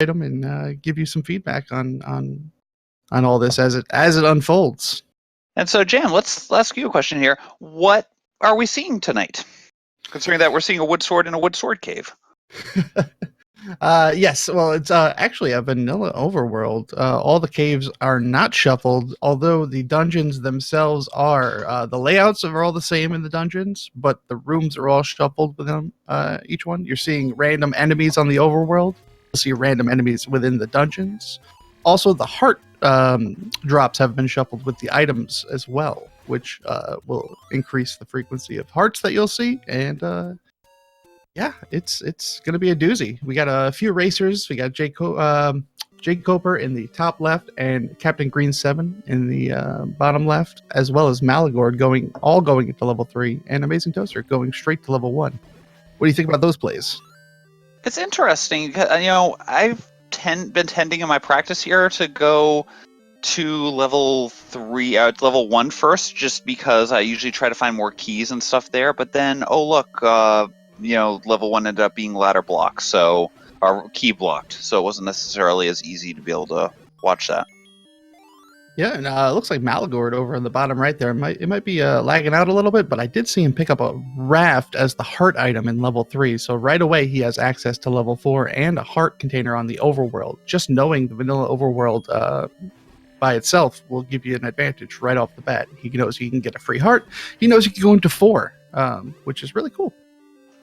item and give you some feedback on all this as it unfolds. And so, Jan, let's ask you a question here. What are we seeing tonight? Considering that we're seeing a wood sword in a wood sword cave. Yes, well, it's actually a vanilla overworld. All the caves are not shuffled, although the dungeons themselves are. The layouts are all the same in the dungeons, but the rooms are all shuffled within each one. You're seeing random enemies on the overworld. You'll see random enemies within the dungeons. Also, the heart drops have been shuffled with the items as well, which will increase the frequency of hearts that you'll see, and yeah, it's gonna be a doozy. We got a few racers. We got Jake Coper in the top left and Captain Green 7 in the bottom left, as well as Malagord going into level 3, and Amazing Toaster going straight to level 1. What do you think about those plays? It's interesting. I've been tending in my practice here to go to level 3, level 1 first, just because I usually try to find more keys and stuff there. But then, oh look, level 1 ended up being ladder blocked, or key blocked, so it wasn't necessarily as easy to be able to watch that. Yeah, and it looks like Malagord over in the bottom right there. It might be lagging out a little bit, but I did see him pick up a raft as the heart item in level 3. So right away he has access to level 4 and a heart container on the overworld. Just knowing the vanilla overworld by itself will give you an advantage right off the bat. He knows he can get a free heart. He knows he can go into 4, which is really cool.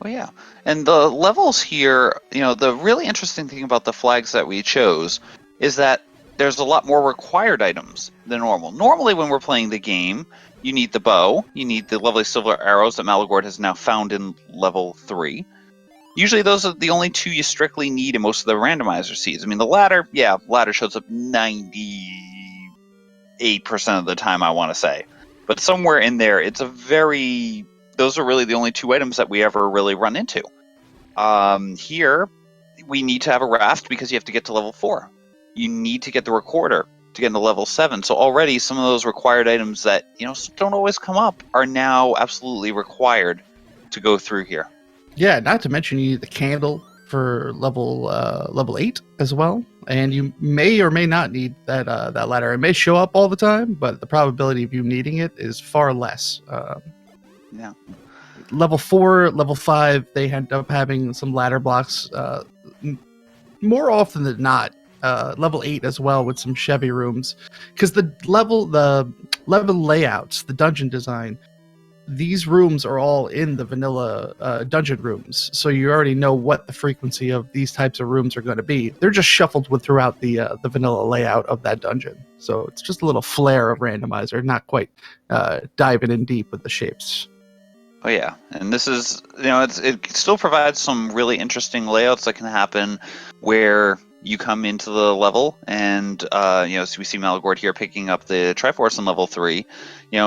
Oh yeah, and the levels here, the really interesting thing about the flags that we chose is that there's a lot more required items than normal. Normally when we're playing the game, you need the bow, you need the lovely silver arrows that Malagord has now found in level 3. Usually those are the only 2 you strictly need in most of the randomizer seeds. I mean, the ladder shows up 98% of the time, I want to say. But somewhere in there, those are really the only 2 items that we ever really run into. Here, we need to have a raft because you have to get to level 4. You need to get the recorder to get into level 7. So already some of those required items that don't always come up are now absolutely required to go through here. Yeah, not to mention you need the candle for level 8 as well, and you may or may not need that ladder. It may show up all the time, but the probability of you needing it is far less. Yeah. Level 4, level 5, they end up having some ladder blocks more often than not. Level 8 as well with some Chevy rooms, because the level layouts, the dungeon design, these rooms are all in the vanilla dungeon rooms, so you already know what the frequency of these types of rooms are going to be. They're just shuffled throughout the vanilla layout of that dungeon, so it's just a little flair of randomizer, not quite diving in deep with the shapes. Oh yeah, and this is it still provides some really interesting layouts that can happen where you come into the level and so we see Malagord here picking up the Triforce in level 3,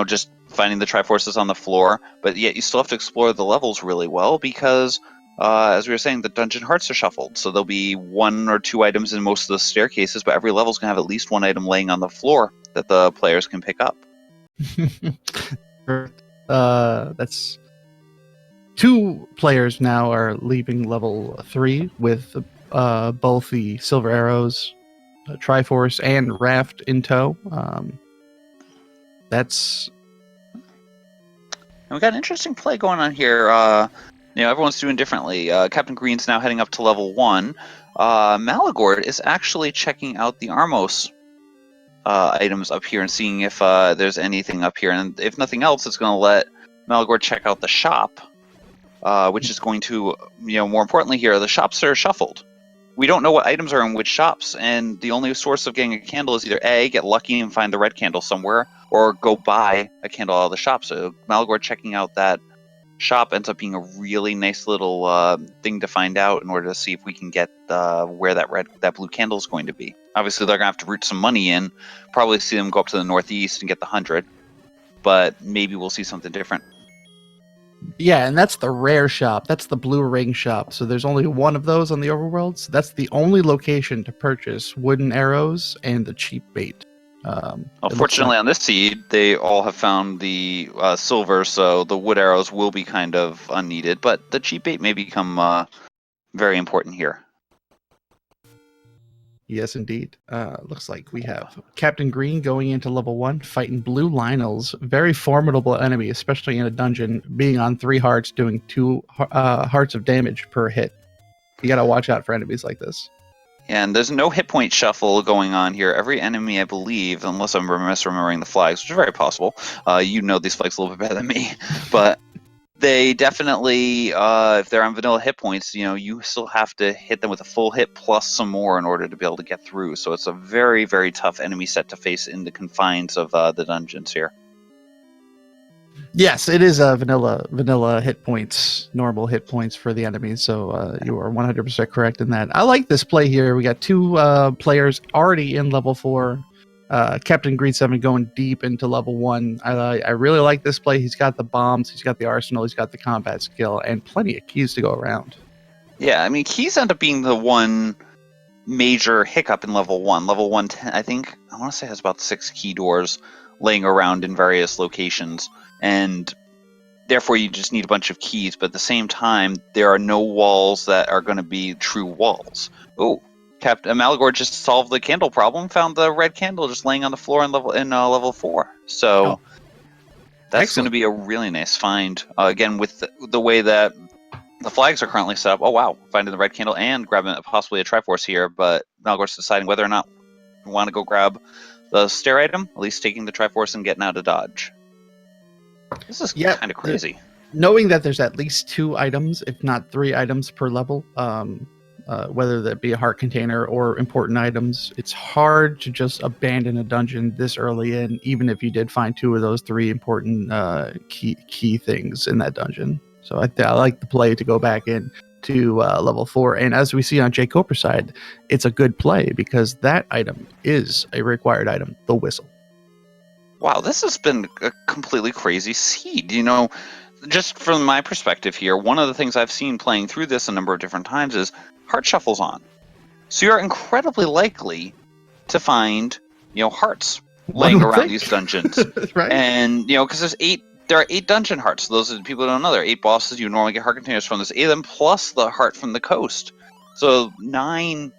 just finding the Triforces on the floor, but yet you still have to explore the levels really well because as we were saying, the dungeon hearts are shuffled, so there'll be 1 or 2 items in most of the staircases, but every level's gonna have at least 1 item laying on the floor that the players can pick up. That's 2 players now are leaving level 3 with both the silver arrows, Triforce, and raft in tow. That's. And we got an interesting play going on here. Everyone's doing differently. Captain Green's now heading up to level 1. Malagord is actually checking out the Armos items up here and seeing if there's anything up here. And if nothing else, it's going to let Malagord check out the shop, which is going to, more importantly here, the shops are shuffled. We don't know what items are in which shops, and the only source of getting a candle is either A, get lucky and find the red candle somewhere, or go buy a candle out of the shop. So Malagord checking out that shop ends up being a really nice little thing to find out in order to see if we can get where that blue candle is going to be. Obviously, they're going to have to root some money in, probably see them go up to the northeast and get the 100, but maybe we'll see something different. Yeah, and that's the rare shop. That's the blue ring shop. So there's only 1 of those on the overworld. So that's the only location to purchase wooden arrows and the cheap bait. Fortunately, on this seed, they all have found the silver, so the wood arrows will be kind of unneeded. But the cheap bait may become very important here. Yes, indeed. Looks like we have Captain Green going into level 1, fighting blue Lionels. Very formidable enemy, especially in a dungeon, being on 3 hearts, doing 2 hearts of damage per hit. You gotta watch out for enemies like this. And there's no hit point shuffle going on here. Every enemy, I believe, unless I'm misremembering the flags, which is very possible. You know these flags a little bit better than me, but they definitely, if they're on vanilla hit points, you still have to hit them with a full hit plus some more in order to be able to get through. So it's a very, very tough enemy set to face in the confines of the dungeons here. Yes, it is vanilla hit points, normal hit points for the enemies. So you are 100% correct in that. I like this play here. We got 2 players already in level 4. Captain Green 7 going deep into level 1. I really like this play. He's got the bombs, he's got the arsenal, he's got the combat skill, and plenty of keys to go around. Yeah, I mean, keys end up being the one major hiccup in level 1. Level 1, I think, I want to say has about 6 key doors laying around in various locations, and therefore you just need a bunch of keys, but at the same time, there are no walls that are going to be true walls. Oh, Captain Malagor just solved the candle problem, found the red candle just laying on the floor in level 4. So that's going to be a really nice find. Again, with the way that the flags are currently set up. Oh wow, finding the red candle and grabbing possibly a Triforce here, but Malagor's deciding whether or not we want to go grab the stair item, at least taking the Triforce and getting out of dodge. This is kind of crazy. Knowing that there's at least 2 items, if not 3 items per level, whether that be a heart container or important items, it's hard to just abandon a dungeon this early in, even if you did find 2 of those 3 important key things in that dungeon. So I like the play to go back in to level 4. And as we see on Jay Coper's side, it's a good play because that item is a required item, the whistle. Wow, this has been a completely crazy seed. Just from my perspective here, one of the things I've seen playing through this a number of different times is heart shuffles on. So you're incredibly likely to find, hearts laying around these dungeons. Right? And, because there are 8 dungeon hearts. Those are the people who don't know. There are 8 bosses you normally get heart containers from. There's 8 of them plus the heart from the coast. So 9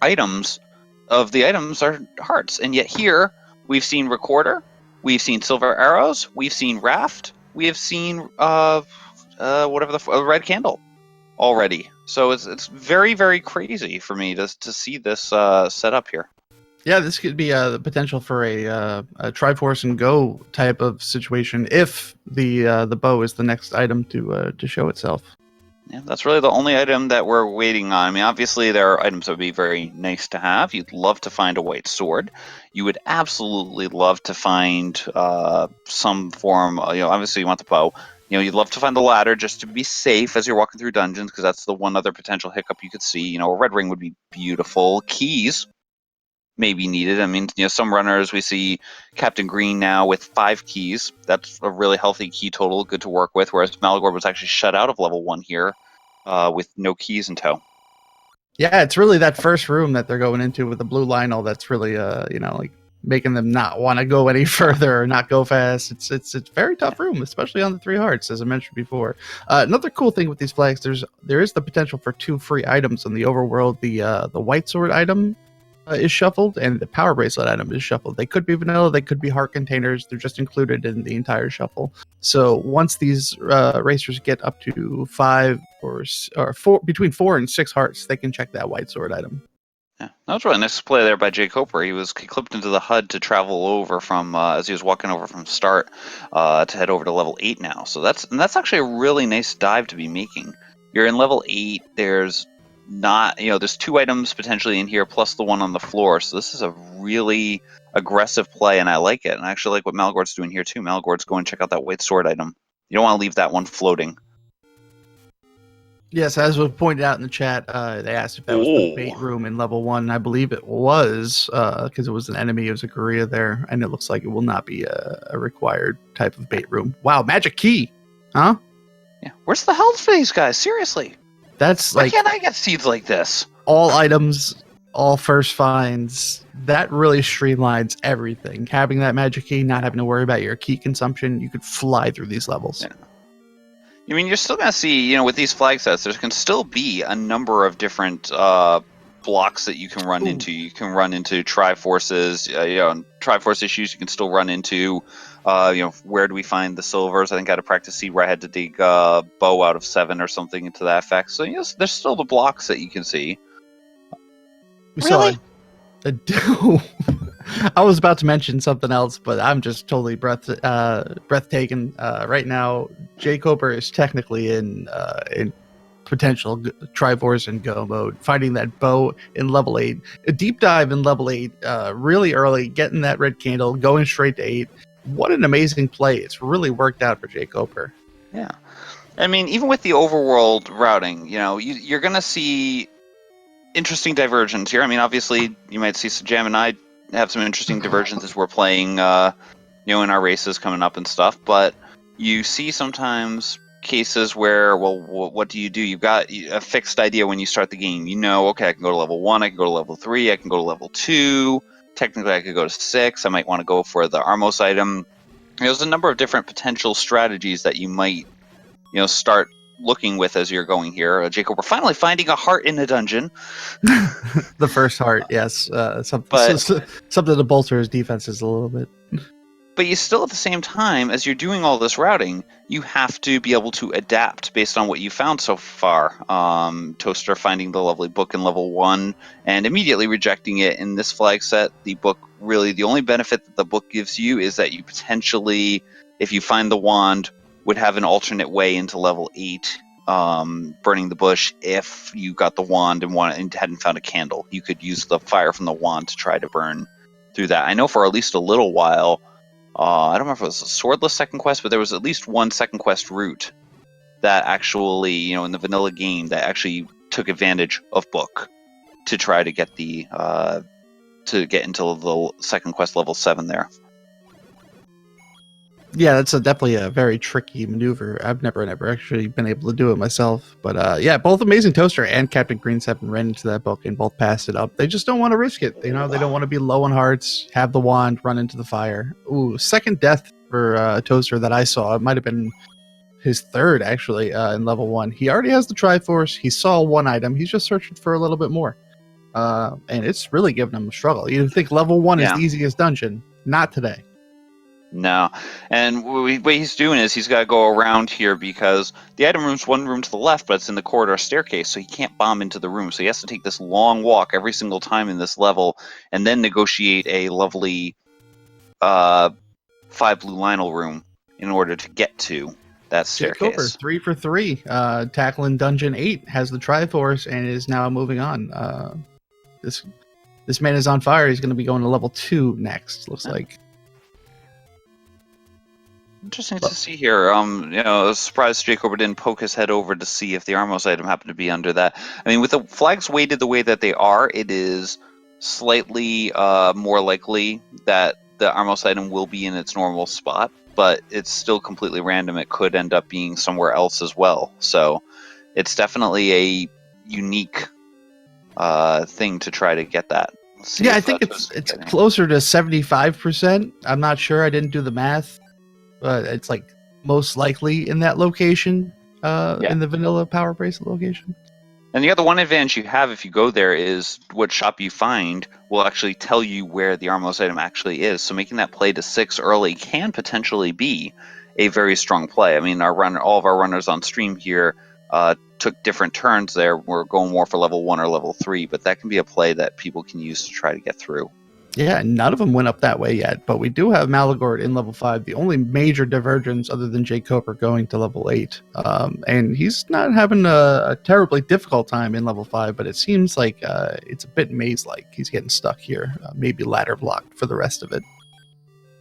items of the items are hearts. And yet here, we've seen Recorder, we've seen Silver Arrows, we've seen Raft, we have seen whatever the red candle already. So it's very, very crazy for me to see this set up here. Yeah, this could be the potential for a Triforce and Go type of situation if the bow is the next item to show itself. Yeah, that's really the only item that we're waiting on. I mean, obviously there are items that would be very nice to have. You'd love to find a white sword. You would absolutely love to find some form. Obviously you want the bow. You'd love to find the ladder just to be safe as you're walking through dungeons, because that's the one other potential hiccup you could see. A red ring would be beautiful. Keys may be needed. I mean, some runners, we see Captain Green now with 5 keys. That's a really healthy key total, good to work with, whereas Malagor was actually shut out of level 1 here with no keys in tow. Yeah, it's really that first room that they're going into with the blue Lionel that's really, like making them not want to go any further or not go fast. It's a very tough room, especially on the 3 hearts, as I mentioned before. Another cool thing with these flags, there is the potential for 2 free items in the overworld. The white sword item is shuffled, and the power bracelet item is shuffled. They could be vanilla, they could be heart containers. They're just included in the entire shuffle. So once these racers get up to 5 or 4, between 4 and 6 hearts, they can check that white sword item. Yeah, that was really nice play there by Jay Coper. He clipped into the HUD to travel over from as he was walking over from start to head over to level 8 now. So that's actually a really nice dive to be making. You're in level 8. There's there's 2 items potentially in here plus the one on the floor. So this is a really aggressive play, and I like it. And I actually like what Malagor's doing here too. Malagor's going to check out that white sword item. You don't want to leave that one floating. Yes, as was pointed out in the chat, they asked if that was the bait room in level 1, and I believe it was, because it was an enemy. It was a Korea there, and it looks like it will not be a required type of bait room. Wow, magic key, huh? Yeah, where's the health for these guys? Seriously, that's why can't I get seeds like this? All items, all first finds. That really streamlines everything. Having that magic key, not having to worry about your key consumption, you could fly through these levels. Yeah. I mean, you're still going to see, with these flag sets, there can still be a number of different blocks that you can run Ooh. into. You can run into Triforces. Triforce issues you can still run into. Where do we find the silvers? I think I had a practice seed where I had to dig bow out of 7 or something into that effect. So yes, there's still the blocks that you can see. We Really? saw I was about to mention something else, but I'm just totally breathtaking. Right now, Jay Coper is technically in potential Triforce and Go mode. Finding that bow in level 8, a deep dive in level 8, really early, getting that red candle, going straight to 8. What an amazing play! It's really worked out for Jay Coper. Yeah. I mean, even with the overworld routing, you're going to see interesting divergence here. I mean, obviously, you might see Jam and I have some interesting divergence as we're playing, in our races coming up and stuff. But you see sometimes cases where, well, what do? You've got a fixed idea when you start the game. Okay, I can go to level 1, I can go to level 3, I can go to level 2. Technically, I could go to 6. I might want to go for the Armos item. There's a number of different potential strategies that you might, start looking with as you're going here. Jacob, we're finally finding a heart in the dungeon. The first heart, yes, But something to bolster his defenses a little bit. But you still, at the same time, as you're doing all this routing, you have to be able to adapt based on what you found so far. Toaster finding the lovely book in level 1 and immediately rejecting it in this flag set. The book, really, the only benefit that the book gives you is that you potentially, if you find the wand, would have an alternate way into level 8, burning the bush. If you got the wand and hadn't found a candle, you could use the fire from the wand to try to burn through that. I know for at least a little while, I don't remember if it was a swordless second quest, but there was at least one second quest route that actually, in the vanilla game, that actually took advantage of book to try to get to get into the second quest level 7 there. Yeah, that's definitely a very tricky maneuver. I've never actually been able to do it myself. But yeah, both Amazing Toaster and Captain Green 7 ran into that book and both passed it up. They just don't want to risk it. They don't want to be low on hearts, have the wand, run into the fire. Ooh, second death for Toaster that I saw. It might have been his third, actually, in level 1. He already has the Triforce. He saw one item. He's just searching for a little bit more. And it's really giving him a struggle. You think level 1 is the easiest dungeon. Not today. No, and what he's doing is he's got to go around here because the item room's one room to the left, but it's in the corridor staircase, so he can't bomb into the room. So he has to take this long walk every single time in this level, and then negotiate a lovely 5 blue Lionel room in order to get to that Jake Coper, staircase. 3 for 3, tackling Dungeon 8, has the Triforce, and is now moving on. This man is on fire. He's going to be going to level 2 next, looks like. Interesting to see here. I was surprised Jacob didn't poke his head over to see if the Armos item happened to be under that. I mean, with the flags weighted the way that they are, it is slightly more likely that the Armos item will be in its normal spot, but it's still completely random. It could end up being somewhere else as well. So it's definitely a unique thing to try to get that. Yeah, I think it's closer to 75%. I'm not sure. I didn't do the math. But it's like most likely in that location, in the vanilla power bracelet location. And the other one advantage you have if you go there is what shop you find will actually tell you where the Armos item actually is. So making that play to 6 early can potentially be a very strong play. I mean, all of our runners on stream here took different turns there. We're going more for level 1 or level 3, but that can be a play that people can use to try to get through. Yeah, none of them went up that way yet, but we do have Malagord in level 5, the only major divergence other than Jay Coper going to level 8. And he's not having a terribly difficult time in level 5, but it seems like it's a bit maze-like. He's getting stuck here, maybe ladder blocked for the rest of it.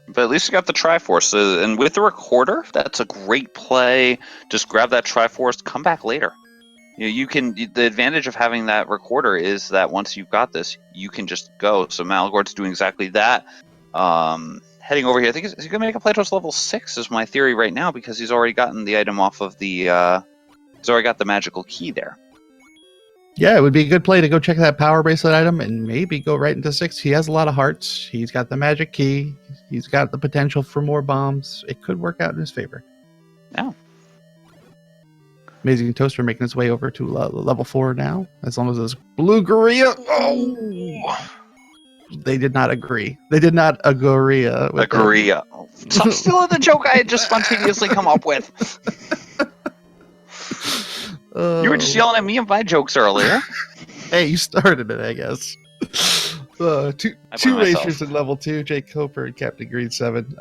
But at least you got the Triforce, and with the Recorder, that's a great play. Just grab that Triforce, come back later. You can. The advantage of having that Recorder is that once you've got this, you can just go. So Malagord's doing exactly that. Heading over here, I think he's going to make a play towards level 6 is my theory right now because he's already gotten the item off of the. He's already got the magical key there. Yeah, it would be a good play to go check that power bracelet item and maybe go right into 6. He has a lot of hearts. He's got the magic key. He's got the potential for more bombs. It could work out in his favor. Yeah. Amazing Toaster making its way over to level 4 now. As long as it's blue Gorilla. Oh, they did not agree. They did not agree with Agree. Stop stealing the joke I had just spontaneously come up with. You were just yelling at me and my jokes earlier. Hey, you started it, I guess. Two racers in level 2, Jake Coper and Captain Green 7.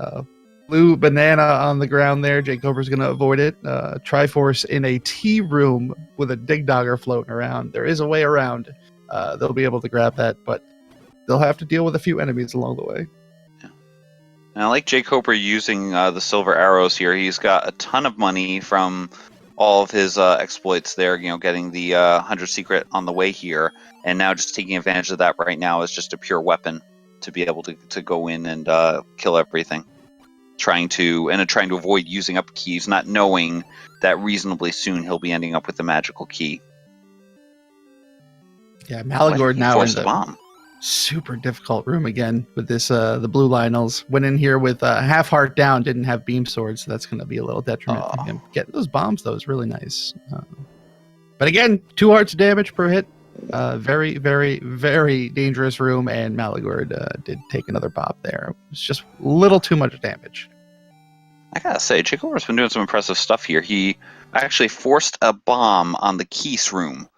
Blue banana on the ground there. Jake Coper's going to avoid it. Triforce in a tea room with a dig dogger floating around. There is a way around. They'll be able to grab that, but they'll have to deal with a few enemies along the way. Yeah. And I like Jake Coper using the silver arrows here. He's got a ton of money from all of his exploits there, getting the 100 secret on the way here, and now just taking advantage of that right now is just a pure weapon to be able to go in and kill everything. Trying to avoid using up keys, not knowing that reasonably soon he'll be ending up with the magical key. Yeah, Malagord now in the bomb. Super difficult room again with this the blue Lionels. Went in here with half heart down, didn't have beam swords, so that's going to be a little detriment for him. Getting those bombs though is really nice. But again, 2 hearts of damage per hit. Very, very, very dangerous room, and Malagord did take another bop there. It's just a little too much damage. I gotta say, Jake Coper's been doing some impressive stuff here. He actually forced a bomb on the Keese room,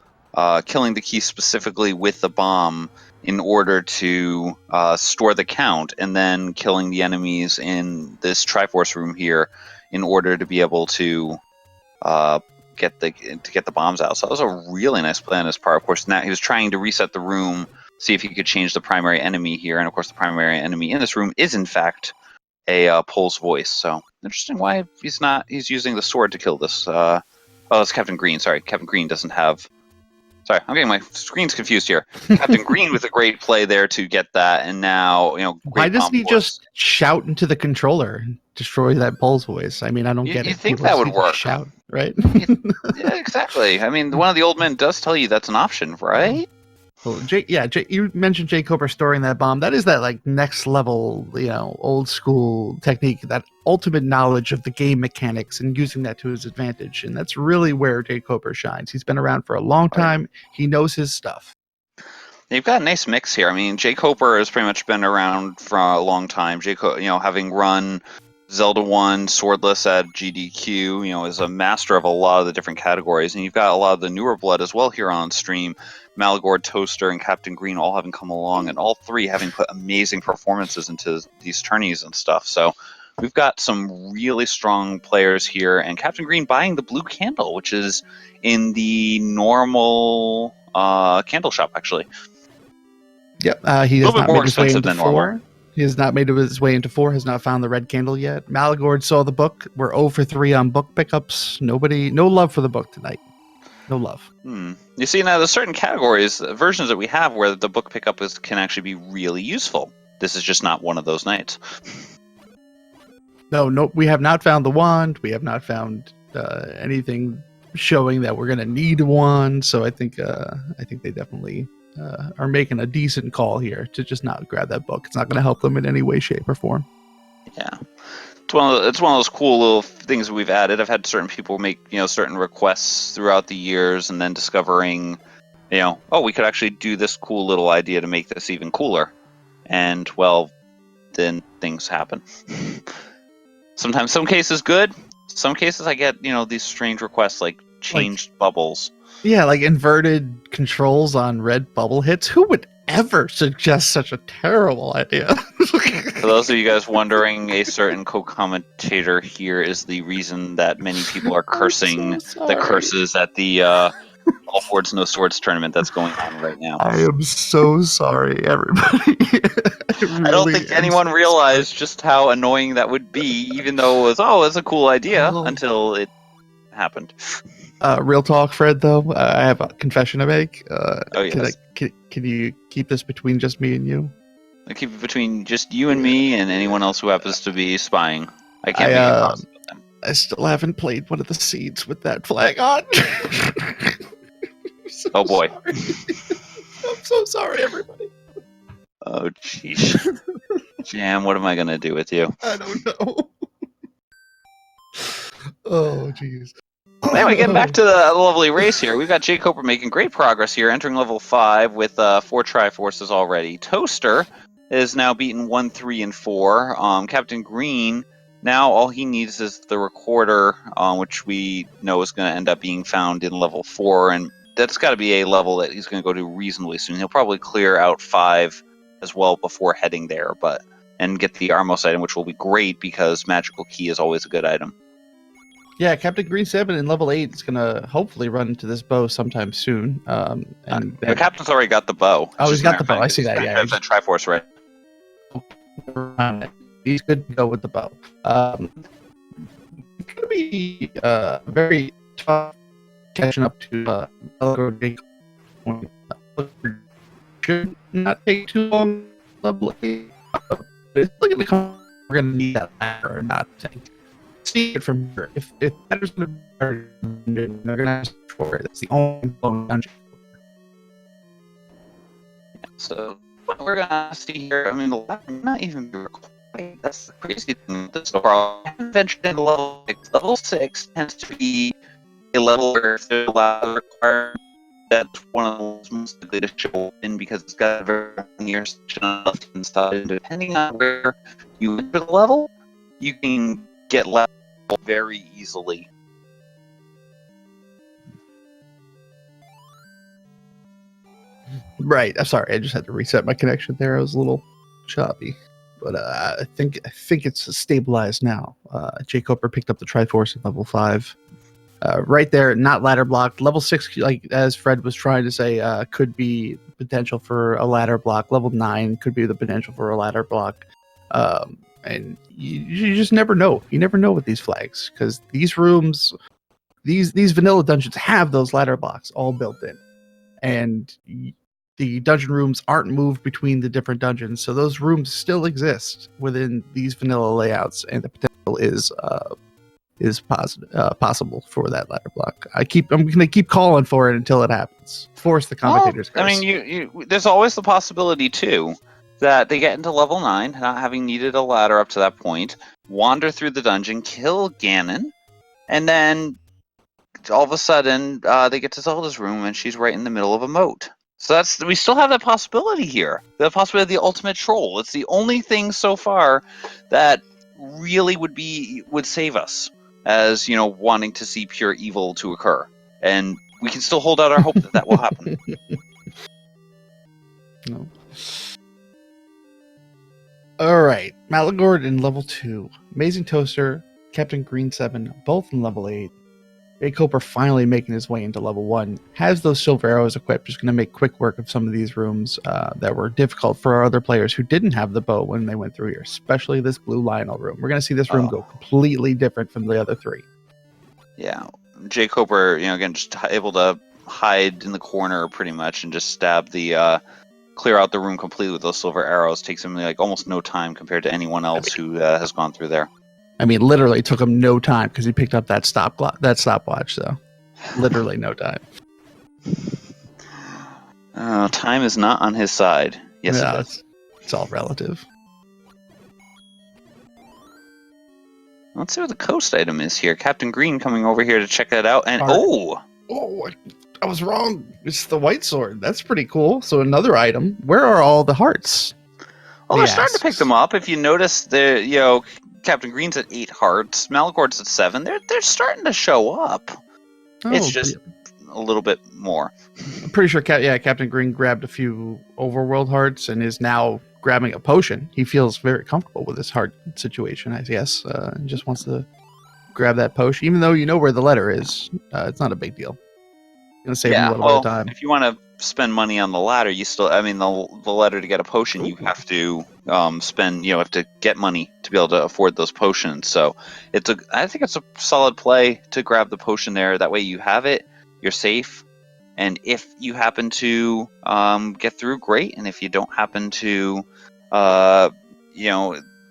killing the Keese specifically with the bomb in order to store the count, and then killing the enemies in this Triforce room here in order to be able to get the bombs out. So that was a really nice play on his part. Of course, now he was trying to reset the room, see if he could change the primary enemy here, and of course the primary enemy in this room is in fact a Pole's voice. So interesting why he's using the sword to kill this. It's Captain Green. Sorry, Captain Green doesn't have. Sorry, I'm getting my screens confused here. Captain Green with a great play there to get that, and now why doesn't he just shout into the controller and destroy that Pole's voice? I mean, I don't get it. You think that would work? Shout, right? Yeah, exactly. I mean, one of the old men does tell you that's an option, right? Well, Jake, you mentioned Jake Coper storing that bomb. That is that like next level, old school technique, that ultimate knowledge of the game mechanics and using that to his advantage. And that's really where Jake Coper shines. He's been around for a long time. Right. He knows his stuff. You've got a nice mix here. I mean, Jake Coper has pretty much been around for a long time. Having run Zelda 1 swordless at GDQ, is a master of a lot of the different categories. And you've got a lot of the newer blood as well here on stream. Malagord, Toaster, and Captain Green all having come along, and all 3 having put amazing performances into these tourneys and stuff. So we've got some really strong players here, and Captain Green buying the blue candle, which is in the normal candle shop, actually. Yep, he has not made his way into 4. He has not made his way into 4, has not found the red candle yet. Malagord saw the book. We're 0 for 3 on book pickups. No love for the book tonight. No love. You see, now there's certain categories, versions that we have where the book pickup can actually be really useful. This is just not one of those nights. No, we have not found the wand. We have not found anything showing that we're going to need one. So I think they definitely are making a decent call here to just not grab that book. It's not going to help them in any way, shape, or form. Yeah. It's one of those cool little things that we've added. I've had certain people make certain requests throughout the years, and then discovering, we could actually do this cool little idea to make this even cooler. And then things happen. Sometimes some cases good. Some cases I get these strange requests like changed bubbles. Yeah, like inverted controls on red bubble hits. Who would ever suggest such a terrible idea? For those of you guys wondering, a certain co-commentator here is the reason that many people are cursing the curses at the All Fords No Swords tournament that's going on right now. I am so sorry, everybody. I don't think anyone realized just how annoying that would be, even though it was, it's a cool idea, until it happened. Real talk, Fred, though, I have a confession to make. Yes. Can you keep this between just me and you? I keep it between just you and me and anyone else who happens to be spying. I can't make it possible with them. I still haven't played one of the seeds with that flag on. Oh boy. I'm so sorry, everybody. Oh jeez. Jam, what am I gonna do with you? I don't know. Oh jeez. Anyway, getting back to the lovely race here, we've got Jay Coper making great progress here, entering level 5 with 4 Triforces already. Toaster is now beaten 1, 3, and 4. Captain Green, now all he needs is the Recorder, which we know is going to end up being found in level 4, and that's got to be a level that he's going to go to reasonably soon. He'll probably clear out 5 as well before heading there, and get the Armos item, which will be great because Magical Key is always a good item. Yeah, Captain Green 7 in level 8 is going to hopefully run into this bow sometime soon. The Captain's already got the bow. Oh, he's got the bow. I see that. Yeah, he's a Triforce, right? He's good to go with the bow. It's going to be very tough catching up to should not take too long. Level 8. It's going to come. We're going to need that ladder or not. See it from here. If ladder's going to be, they're going to ask for it. That's the only dungeon. So what we're gonna see here, I mean, the ladder may not even be required. That's the crazy thing with this overall. I haven't ventured into level 6. Level 6 tends to be a level where if there's a ladder required, that's one of those most likely to show in because it's got a very near section on the left hand side. And depending on where you enter the level, you can get level very easily. Right. I'm sorry. I just had to reset my connection there. I was a little choppy, but I think it's stabilized now. Jay Coper picked up the Triforce at level 5. Right there, not ladder blocked. Level 6, like as Fred was trying to say, could be potential for a ladder block. Level 9 could be the potential for a ladder block. And you just never know. You never know with these flags because these rooms, these vanilla dungeons have those ladder blocks all built in, and the dungeon rooms aren't moved between the different dungeons, so those rooms still exist within these vanilla layouts, and the potential is possible for that ladder block. I'm going to keep calling for it until it happens. Force the commentators. Well, I mean, you there's always the possibility too that they get into level 9, not having needed a ladder up to that point, wander through the dungeon, kill Ganon, and then all of a sudden they get to Zelda's room and she's right in the middle of a moat. So we still have that possibility here. The possibility of the ultimate troll. It's the only thing so far that really would save us as, wanting to see pure evil to occur. And we can still hold out our hope that will happen. No. All right. Malagord in level 2. Amazing Toaster, Captain Green 7, both in level 8. Jay Coper finally making his way into level 1. Has those silver arrows equipped. Just going to make quick work of some of these rooms that were difficult for our other players who didn't have the bow when they went through here, especially this Blue Lionel room. We're going to see this room go completely different from the other 3. Yeah. Jay Coper, again, just able to hide in the corner pretty much and just stab clear out the room completely with those silver arrows. Takes him almost no time compared to anyone else who has gone through there. I mean, literally took him no time because he picked up that stopwatch. So, literally no time. Time is not on his side. Yes, yeah, it is. It's all relative. Let's see what the coast item is here. Captain Green coming over here to check that out. And I was wrong. It's the white sword. That's pretty cool. So another item. Where are all the hearts? Well, they're starting to pick them up. If you notice, Captain Green's at 8 hearts. Malagord's at 7. They're starting to show up. It's just a little bit more. I'm pretty sure Captain Green grabbed a few overworld hearts and is now grabbing a potion. He feels very comfortable with this heart situation, I guess. And just wants to grab that potion. Even though you know where the letter is, it's not a big deal. Going to save him a little bit of time. If you want to spend money on the ladder, you still, the ladder to get a potion, you have to spend, have to get money to be able to afford those potions. So I think it's a solid play to grab the potion there. That way you have it, you're safe. And if you happen to get through, great. And if you don't happen to,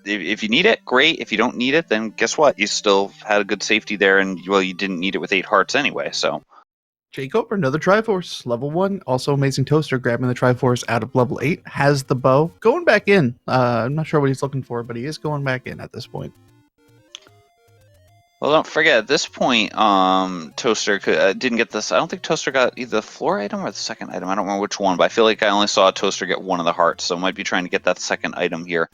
if you need it, great. If you don't need it, then guess what? You still had a good safety there, and you didn't need it with 8 hearts anyway. So. Jay Coper, another Triforce, level 1. Also Amazing Toaster grabbing the Triforce out of level 8. Has the bow. Going back in. I'm not sure what he's looking for, but he is going back in at this point. Well, don't forget at this point, Toaster didn't get this. I don't think Toaster got either the floor item or the second item. I don't remember which one, but I feel like I only saw Toaster get one of the hearts, so might be trying to get that second item here.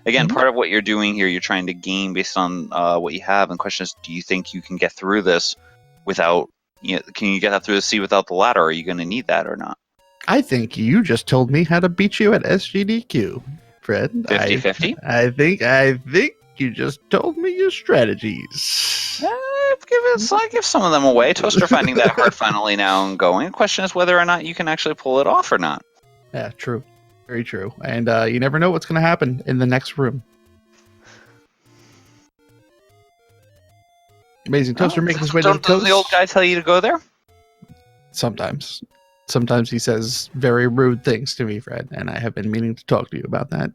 Again, Mhm. part of what you're doing here, you're trying to gain based on what you have. And the question is, do you think you can get through this without? Can you get that through the sea without the ladder? Are you going to need that or not? I think you just told me how to beat you at SGDQ, Fred. 50-50? I think you just told me your strategies. I give some of them away. Toaster finding that heart finally now and going. The question is whether or not you can actually pull it off or not. Yeah, true. Very true. And you never know what's going to happen in the next room. Amazing Toaster making his way to the Doesn't the old coast. guy tell you to go there? Sometimes. Sometimes he says very rude things to me, Fred, and I have been meaning to talk to you about that.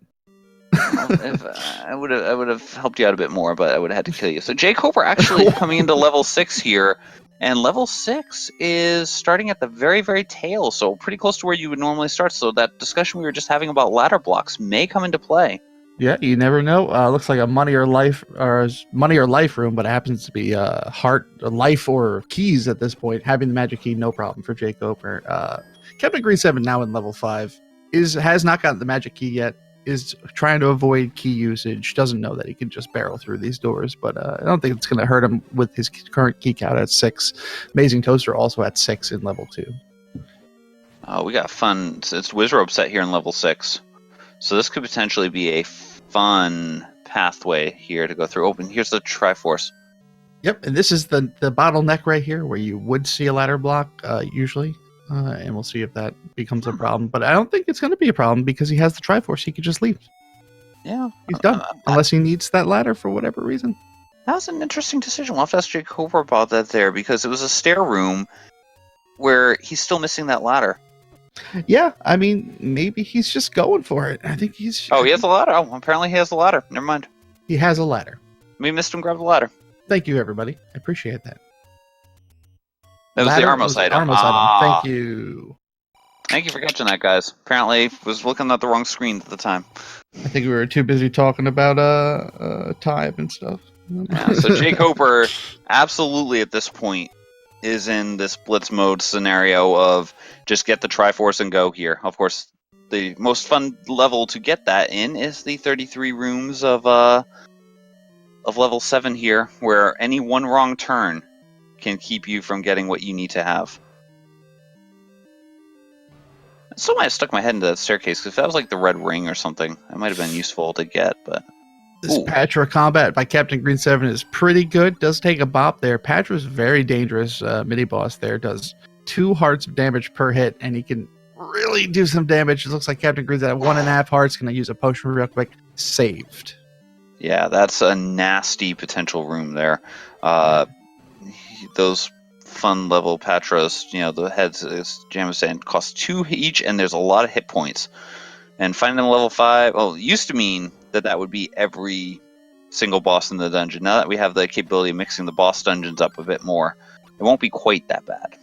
I would have helped you out a bit more, but I would have had to kill you. So Jay Cooper actually coming into level 6 here, and level 6 is starting at the very, very tail, so pretty close to where you would normally start. So that discussion we were just having about ladder blocks may come into play. Yeah, you never know. Looks like a money or life room, but it happens to be heart, life, or keys at this point. Having the magic key, no problem for Jay Cooper. Captain Green 7 now in level 5 has not gotten the magic key yet. Is trying to avoid key usage. Doesn't know that he can just barrel through these doors, but I don't think it's going to hurt him with his current key count at 6. Amazing Toaster also at 6 in level 2. We got fun. It's Wizrobe set here in level 6. So this could potentially be a fun pathway here to go through. Open. Here's the Triforce. Yep, and this is the bottleneck right here where you would see a ladder block usually, and we'll see if that becomes a problem. But I don't think it's going to be a problem because he has the Triforce. He could just leave. Yeah, He's done, unless he needs that ladder for whatever reason. That was an interesting decision. We'll have to ask Jake Cooper about that there because it was a stair room where he's still missing that ladder. Yeah, I mean, maybe he's just going for it. I think he's. Oh, he has a ladder. Oh, apparently he has the ladder. Never mind. He has a ladder. We missed him grab the ladder. Thank you, everybody. I appreciate that. That was Ladder the Armos item. Thank you. Thank you for catching that, guys. Apparently, was looking at the wrong screen at the time. I think we were too busy talking about time and stuff. Yeah, so Jake Cooper, absolutely at this point, is in this blitz mode scenario of just get the Triforce and go here. Of course, the most fun level to get that in is the 33 rooms of level 7 here, where any one wrong turn can keep you from getting what you need to have. I still might have stuck my head into that staircase, because if that was like the red ring or something, that might have been useful to get, but... This Patra combat by Captain Green 7 is pretty good. Does take a bop there. Patra's very dangerous mini-boss there. Does 2 hearts of damage per hit, and he can really do some damage. It looks like Captain Green's at 1.5 hearts. Gonna use a potion real quick. Saved. Yeah, that's a nasty potential room there. Those fun level Patras, the heads, as Jam was saying, cost 2 each, and there's a lot of hit points. And finding them level 5, well, it used to mean that would be every single boss in the dungeon. Now that we have the capability of mixing the boss dungeons up a bit more, it won't be quite that bad.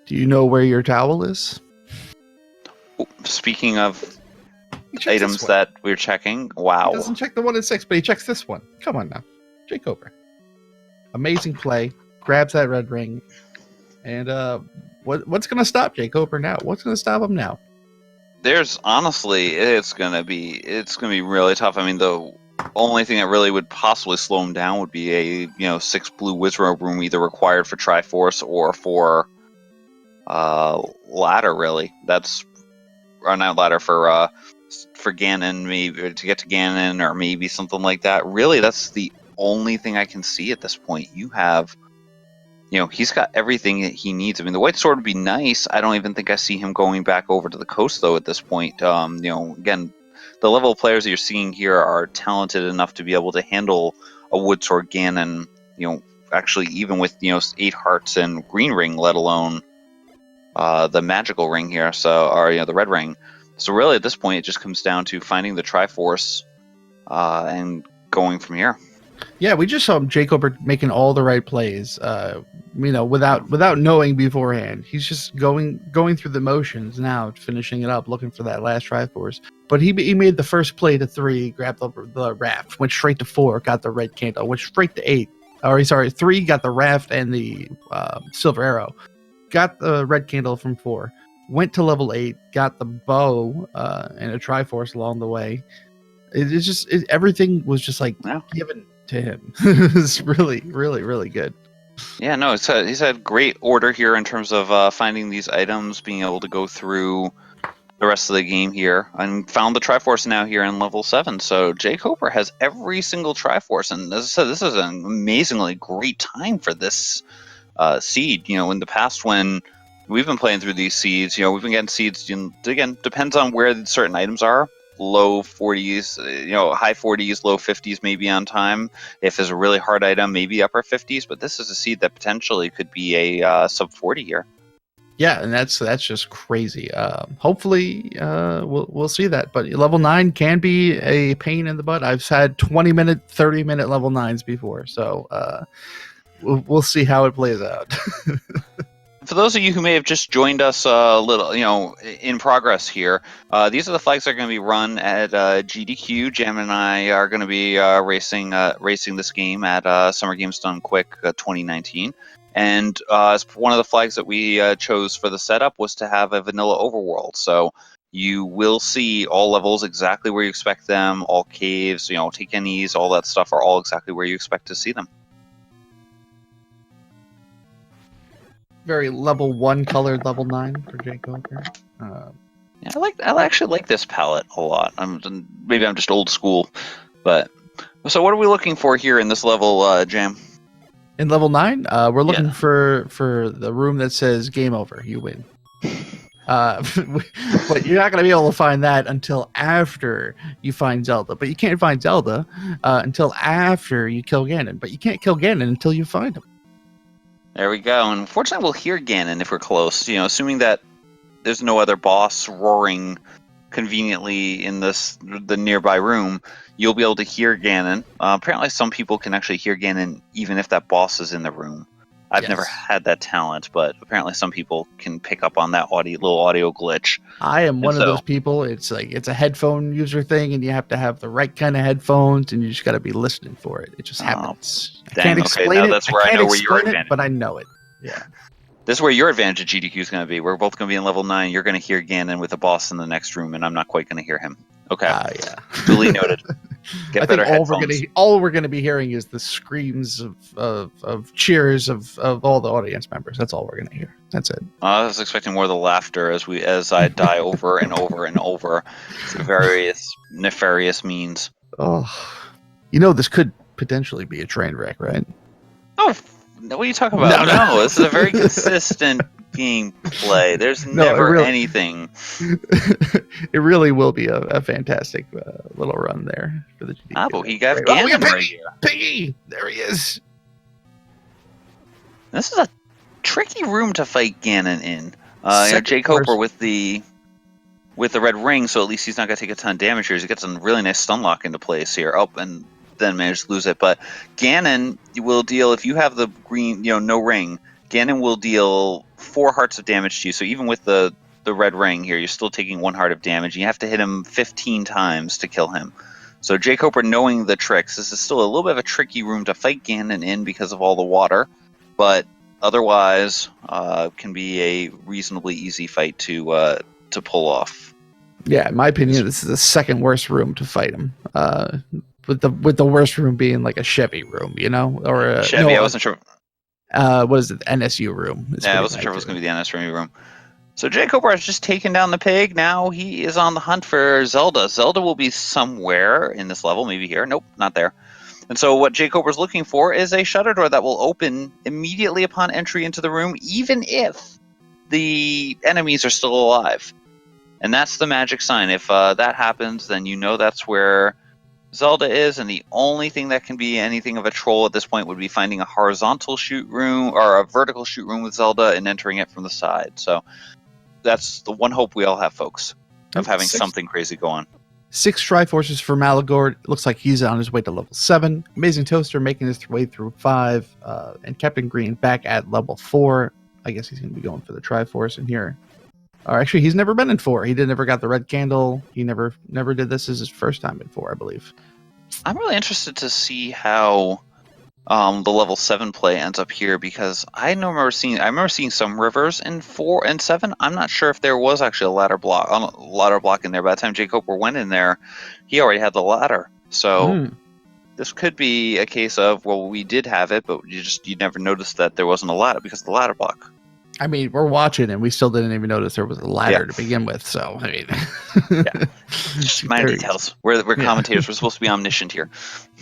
Do you know where your towel is? Speaking of items that we're checking, wow. He doesn't check the one at 6, but he checks this one. Come on now. Jake Cooper. Amazing play. Grabs that red ring. And what's going to stop Jake Cooper now? What's going to stop him now? There's honestly, it's gonna be really tough. I mean, the only thing that really would possibly slow him down would be a 6 blue Wizrobe room, either required for Triforce or for ladder. Really, that's run out ladder for Ganon, maybe to get to Ganon, or maybe something like that. Really, that's the only thing I can see at this point. You have. He's got everything that he needs. I mean, the White Sword would be nice. I don't even think I see him going back over to the coast, though, at this point. Again, the level of players that you're seeing here are talented enough to be able to handle a Wood Sword Ganon, actually even with, 8 hearts and green ring, let alone the magical ring here, or the red ring. So really, at this point, it just comes down to finding the Triforce and going from here. Yeah, we just saw Jacob making all the right plays. Without knowing beforehand, he's just going through the motions now, finishing it up, looking for that last Triforce. But he made the first play to 3, grabbed the raft, went straight to 4, got the red candle, went straight to 8. Or sorry, 3 got the raft and the silver arrow, got the red candle from 4, went to level 8, got the bow and a Triforce along the way. Everything was just like given to him. It's really, really, really good. Yeah, no, he's had great order here in terms of finding these items, being able to go through the rest of the game here, and found the Triforce now here in level 7. So Jake Hooper has every single Triforce, and as I said, this is an amazingly great time for this seed. In the past when we've been playing through these seeds, we've been getting seeds, again, depends on where certain items are. Low 40s, high 40s, low 50s maybe on time. If it's a really hard item, maybe upper 50s. But this is a seed that potentially could be a sub 40 here. Yeah, and that's just crazy. Hopefully, we'll see that. But level 9 can be a pain in the butt. I've had 20-minute, 30-minute level 9s before, so we'll see how it plays out. For those of you who may have just joined us a little, in progress here, these are the flags that are going to be run at GDQ. Jam and I are going to be racing this game at Summer Games Done Quick 2019. And one of the flags that we chose for the setup was to have a vanilla overworld. So you will see all levels exactly where you expect them, all caves, take any's, all that stuff are all exactly where you expect to see them. Very level 1 colored level 9 for Jake Hooper. Yeah, I actually like this palette a lot. Maybe I'm just old school, but so what are we looking for here in this level, Jam? In level 9, we're looking for the room that says "Game Over." You win. But you're not going to be able to find that until after you find Zelda. But you can't find Zelda until after you kill Ganon. But you can't kill Ganon until you find him. There we go. And unfortunately, we'll hear Ganon if we're close. Assuming that there's no other boss roaring conveniently in the nearby room, you'll be able to hear Ganon. Apparently, some people can actually hear Ganon even if that boss is in the room. I've never had that talent, but apparently some people can pick up on that little audio glitch. I am one of those people. It's like it's a headphone user thing, and you have to have the right kind of headphones, and you just got to be listening for it. It just happens. I can't explain it. That's where I know where your advantage. But I know it. Yeah. This is where your advantage at GDQ is going to be. We're both going to be in level 9. You're going to hear Ganon with a boss in the next room, and I'm not quite going to hear him. Okay. Yeah. Duly noted. I think all we're gonna be hearing is the screams of cheers of all the audience members. That's all we're gonna hear. That's it. I was expecting more of the laughter as I die over and over and over through various nefarious means. Oh, this could potentially be a train wreck, right? Oh, what are you talking about? No, this is a very consistent gameplay. There's never anything. It really will be a fantastic little run there for the GDQ. But he got Ganon right here. Piggy! There he is. This is a tricky room to fight Ganon in. Jake Hooper with the red ring, so at least he's not going to take a ton of damage here. He gets some really nice stun lock into place here. And then managed to lose it. But Ganon will deal, if you have the green, no ring, Ganon will deal 4 hearts of damage to you. So even with the red ring here, you're still taking 1 heart of damage. You have to hit him 15 times to kill him. So Jake Hooper, knowing the tricks, this is still a little bit of a tricky room to fight Ganon in because of all the water. But otherwise, can be a reasonably easy fight to pull off. Yeah, in my opinion, this is the second worst room to fight him. With the worst room being like a Chevy room, or a Chevy. I wasn't sure. What is it? NSU room. I wasn't sure if it was going to be the NSU room. So Jake Hooper has just taken down the pig. Now he is on the hunt for Zelda. Zelda will be somewhere in this level, maybe here. Nope, not there. And so what Jake Hooper is looking for is a shutter door that will open immediately upon entry into the room, even if the enemies are still alive. And that's the magic sign. If that happens, then that's where Zelda is, and the only thing that can be anything of a troll at this point would be finding a horizontal shoot room or a vertical shoot room with Zelda and entering it from the side. So that's the one hope we all have, folks, of having something crazy go on. 6 Triforces for Malagord. Looks like he's on his way to level 7. Amazing Toaster making his way through 5. And Captain Green back at level 4. I guess he's going to be going for the Triforce in here. Or actually, he's never been in 4. He never got the red candle. He never did this. This is his first time in 4, I believe. I'm really interested to see how the level 7 play ends up here, because I remember seeing some rivers in 4 and 7. I'm not sure if there was actually a ladder block in there. By the time Jay Cooper went in there, he already had the ladder. So this could be a case of, well, we did have it, but you never noticed that there wasn't a ladder because of the ladder block. I mean, we're watching and we still didn't even notice there was a ladder to begin with. So, I mean, just minor details. We're commentators. We're supposed to be omniscient here.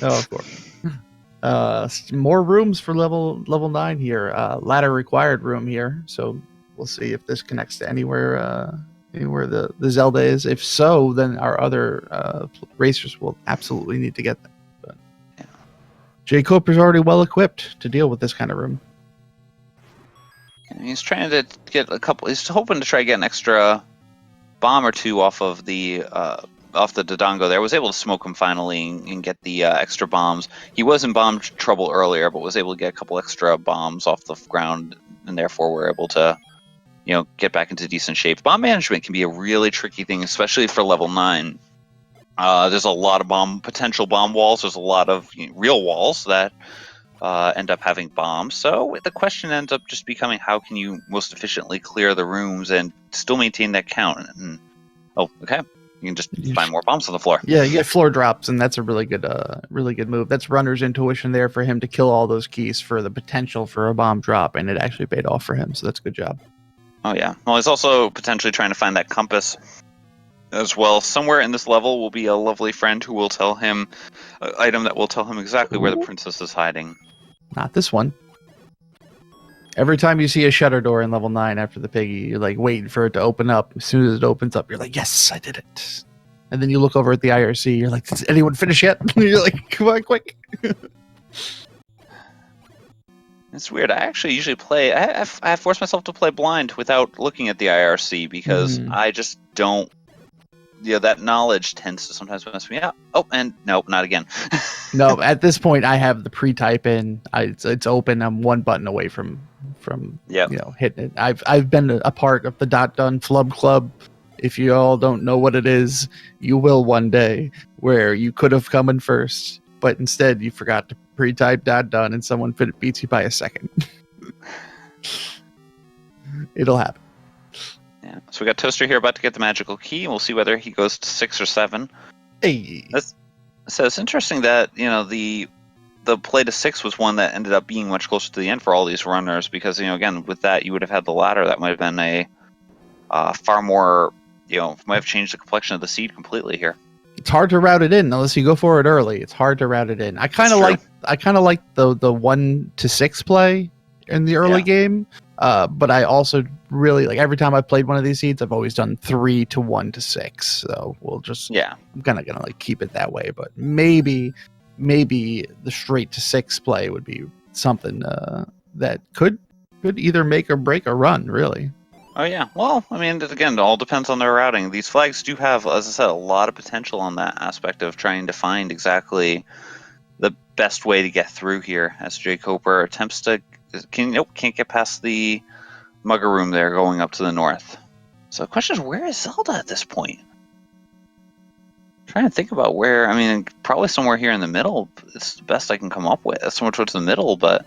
Oh, of course. More rooms for level 9 here. Ladder required room here. So we'll see if this connects to anywhere the Zelda is. If so, then our other racers will absolutely need to get them. But Jay Cooper's already well equipped to deal with this kind of room. He's trying to get a couple. He's hoping to try to get an extra bomb or two off the Dodongo there. Was able to smoke him finally and get the extra bombs. He was in bomb trouble earlier, but was able to get a couple extra bombs off the ground, and therefore we're able to, get back into decent shape. Bomb management can be a really tricky thing, especially for level 9. There's a lot of potential bomb walls. There's a lot of real walls that end up having bombs. So the question ends up just becoming, how can you most efficiently clear the rooms and still maintain that count? And you can just find more bombs on the floor. Yeah, you get floor drops, and that's a really good move. That's runner's intuition there for him to kill all those keys for the potential for a bomb drop, and it actually paid off for him. So that's a good job. Oh yeah. Well, he's also potentially trying to find that compass as well. Somewhere in this level will be a lovely friend who will tell him an item that will tell him exactly where the princess is hiding. Not this one. Every time you see a shutter door in level 9 after the piggy, you're like waiting for it to open up. As soon as it opens up, you're like, yes, I did it. And then you look over at the IRC, you're like, did anyone finish yet? You're like, come on, quick. It's weird. I actually usually play. I force myself to play blind without looking at the IRC because I just don't. That knowledge tends to sometimes mess me up. Oh, and nope, not again. No, at this point, I have the pre-type in. It's open. I'm one button away from hitting it. I've been a part of the .done flub club. If you all don't know what it is, you will one day, where you could have come in first, but instead you forgot to pre-type .done and someone beats you by a second. It'll happen. Yeah. So we got Toaster here about to get the magical key, and we'll see whether he goes to 6 or 7. Hey. So it's interesting that the play to 6 was one that ended up being much closer to the end for all these runners, because again, with that you would have had the ladder. That might have been a far more might have changed the complexion of the seed completely here. It's hard to route it in unless you go for it early. It's hard to route it in. I kind of like the 1 to 6 play in the early game. But I also really like, every time I played one of these seeds, I've always done 3 to 1 to 6. So we'll just I'm kind of gonna keep it that way. But maybe the straight to 6 play would be something that could either make or break a run, really. Oh yeah. Well, I mean, again, it all depends on their routing. These flags do have, as I said, a lot of potential on that aspect of trying to find exactly the best way to get through here. As Jay Cooper attempts to. Can't get past the mugger room there going up to the north. So the question is, where is Zelda at this point? I'm trying to think about where. I mean, probably somewhere here in the middle. It's the best I can come up with. Somewhere towards the middle, but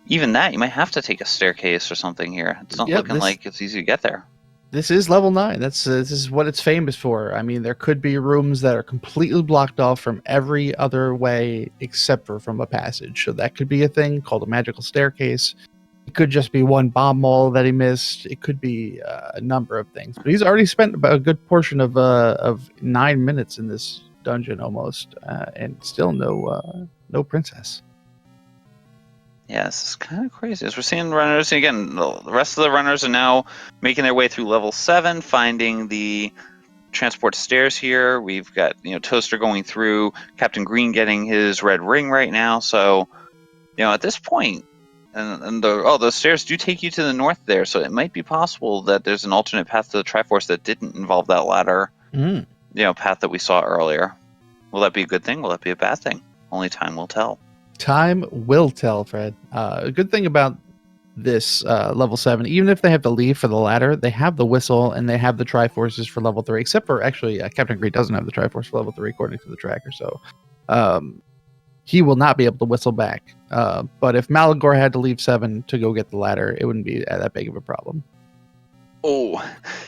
even that, you might have to take a staircase or something here. It's not looking like it's easy to get there. This is level 9. This is what it's famous for. I mean, there could be rooms that are completely blocked off from every other way except for from a passage. So that could be a thing called a magical staircase. It could just be one bomb wall that he missed. It could be a number of things. But he's already spent about a good portion of 9 minutes in this dungeon almost, and still no princess. Yeah, this is kind of crazy. As we're seeing runners, again, the rest of the runners are now making their way through level 7, finding the transport stairs here. We've got, Toaster going through, Captain Green getting his red ring right now. So, at this point, and the stairs do take you to the north there. So it might be possible that there's an alternate path to the Triforce that didn't involve that ladder. path that we saw earlier. Will that be a good thing? Will that be a bad thing? Only time will tell. Time will tell, Fred. A good thing about this level 7, even if they have to leave for the ladder, they have the whistle and they have the Triforces for level 3, except for actually Captain Green doesn't have the Triforce for level 3 according to the tracker, so he will not be able to whistle back. But if Malagor had to leave 7 to go get the ladder, it wouldn't be that big of a problem. Oh,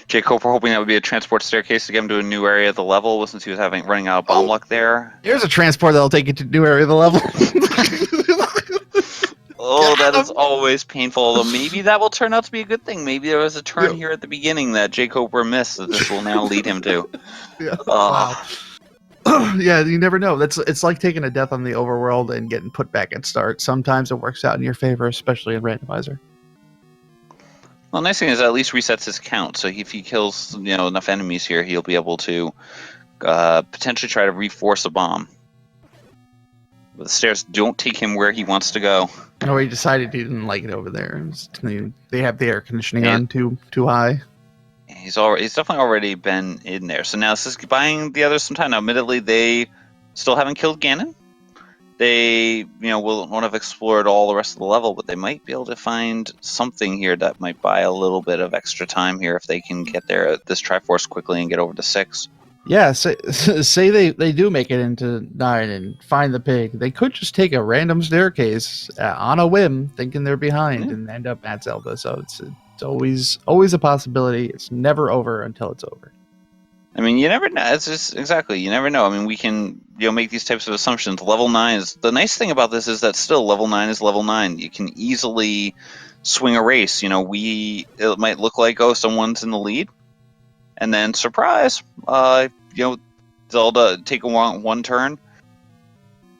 Jacob, we're hoping that would be a transport staircase to get him to a new area of the level since he was running out of bomb luck there. Here's a transport that'll take you to a new area of the level. Oh, that is always painful. Although maybe that will turn out to be a good thing. Maybe there was a turn here at the beginning that Jacob missed that this will now lead him to. Yeah. Wow. Yeah, you never know. It's like taking a death on the overworld and getting put back at start. Sometimes it works out in your favor, especially in randomizer. Well, the nice thing is it at least resets his count. So if he kills enough enemies here, he'll be able to potentially try to reforce a bomb. But the stairs don't take him where he wants to go. No, he decided he didn't like it over there. They have the air conditioning on too high. He's definitely already been in there. So now this is buying the others some time. Now, admittedly, they still haven't killed Ganon. They, won't have explored all the rest of the level, but they might be able to find something here that might buy a little bit of extra time here if they can get there this Triforce quickly and get over to 6. Yeah, say they do make it into 9 and find the pig. They could just take a random staircase on a whim, thinking they're behind, and end up at Zelda. So it's always a possibility. It's never over until it's over. I mean, you never know. It's just exactly, you never know. I mean, we can make these types of assumptions. Level 9 is the nice thing about this is that still level 9 is level 9. You can easily swing a race. It might look like someone's in the lead, and then surprise, Zelda take one turn,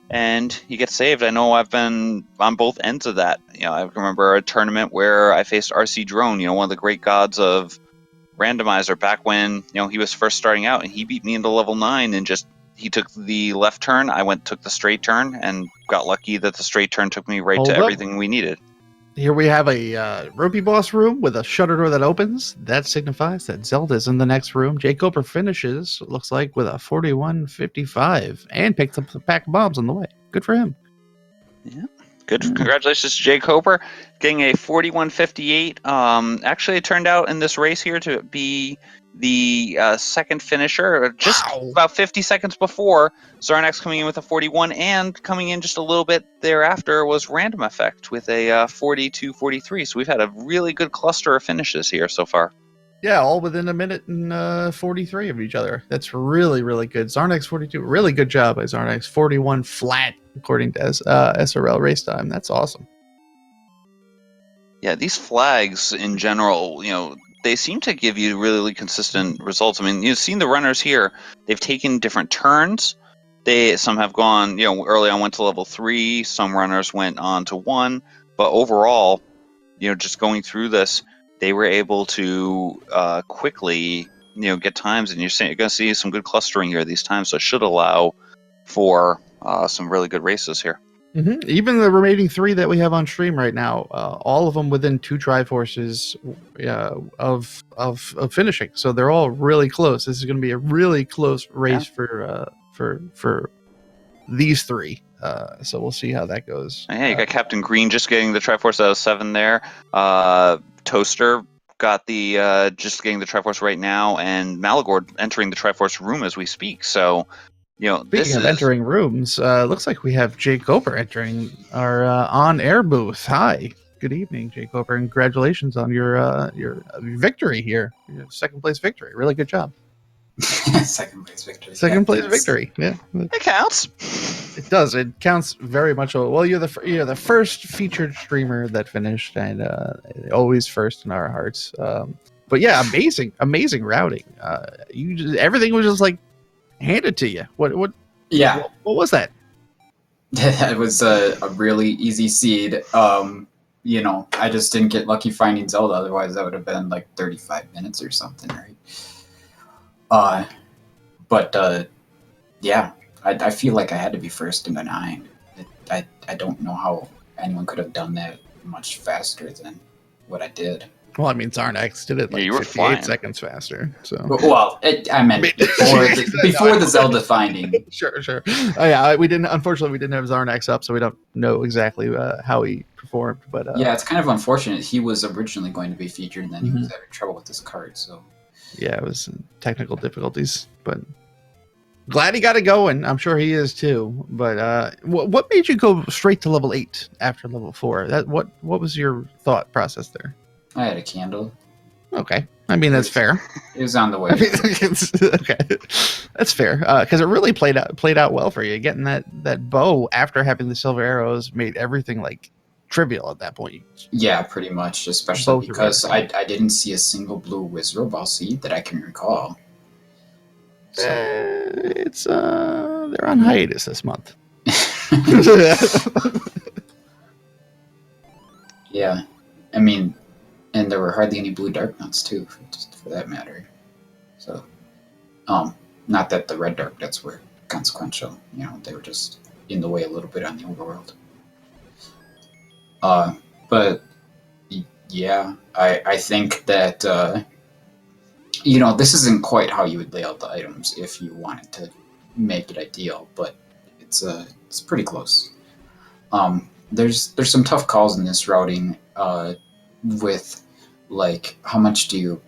and you get saved. I know I've been on both ends of that. I remember a tournament where I faced RC Drone, one of the great gods of Randomizer back when he was first starting out, and he beat me into level 9 and he took the left turn, I took the straight turn, and got lucky that the straight turn took me right to everything we needed. Here we have a ropey boss room with a shutter door that opens. That signifies that Zelda's in the next room. Jacob finishes, looks like, with a 41.55 and picks up a pack of bombs on the way. Good for him. Yeah. Good. Congratulations to Jay Coper getting a 41.58. Actually, it turned out in this race here to be the second finisher, just about 50 seconds before. Zarnax coming in with a 41, and coming in just a little bit thereafter was Random Effect with a 42.43. So we've had a really good cluster of finishes here so far. Yeah, all within a minute and 43 of each other. That's really, really good. Zarnax 42, really good job by Zarnax. 41 flat, according to SRL race time. That's awesome. Yeah, these flags in general, they seem to give you really consistent results. I mean, you've seen the runners here. They've taken different turns. Some have gone, early on went to level 3. Some runners went on to 1. But overall, just going through this, they were able to quickly, get times, and you're going to see some good clustering here these times. So it should allow for some really good races here. Mm-hmm. Even the remaining 3 that we have on stream right now, all of them within 2 Triforces of finishing. So they're all really close. This is going to be a really close race for these 3. So we'll see how that goes. Yeah, you got Captain Green just getting the Triforce out of 7 there. Toaster got the just getting the Triforce right now, and Malagord entering the Triforce room as we speak. So. Speaking of entering rooms, looks like we have Jay Coper entering our on-air booth. Hi, good evening, Jay Coper, and congratulations on your victory here, your second place victory. Really good job. Second place victory. Second place victory. Yeah, it counts. It does. It counts very much. Well, you're the first featured streamer that finished, and always first in our hearts. But yeah, amazing routing. Everything was just like handed to you. What? Yeah. What was that? It was a really easy seed. I just didn't get lucky finding Zelda. Otherwise, that would have been like 35 minutes or something, right? Yeah, I feel like I had to be first in the 9. I don't know how anyone could have done that much faster than what I did. Well, I mean, Zarnax did it Yeah, like you were 58 flying. seconds faster. So Well, I meant before No, the Zelda finding. sure. Oh yeah, we didn't. Unfortunately, we didn't have Zarnax up, so we don't know exactly how he performed. But Yeah, it's kind of unfortunate. He was originally going to be featured, and then he was Mhm. having trouble with his card. So yeah, it was technical difficulties. But glad he got it going. I'm sure he is too. But what made you go straight to level 8 after level 4? That what was your thought process there? I had a candle. Okay, I mean that's fair. It was on the way. I mean, okay, that's fair because it really played out well for you. Getting that bow after having the silver arrows made everything like trivial at that point. Yeah, pretty much, especially Both of because everything. I didn't see a single blue Wizard Ball seed that I can recall. So It's they're on hiatus this month. yeah, I mean, and there were hardly any blue dark nuts too, for that matter. So, not that the red dark nuts were consequential. You know, they were just in the way a little bit on the overworld. But yeah, I think that this isn't quite how you would lay out the items if you wanted to make it ideal, but it's pretty close. There's some tough calls in this routing with like how much do you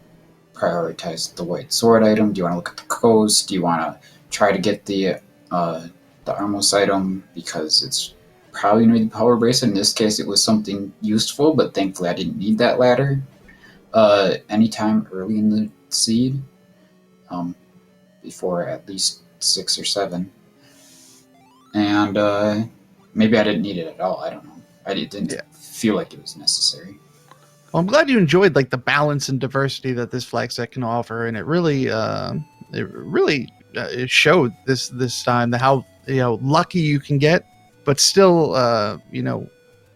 prioritize the white sword item? Do you want to look at the coast? Do you want to try to get the Armos item because it's probably going to be the power bracelet? In this case, it was something useful, but thankfully I didn't need that ladder anytime early in the seed, before at least 6 or 7. And maybe I didn't need it at all. I don't know. I didn't feel like it was necessary. Well, I'm glad you enjoyed like the balance and diversity that this flag set can offer, and it really it showed this time how lucky you can get, but still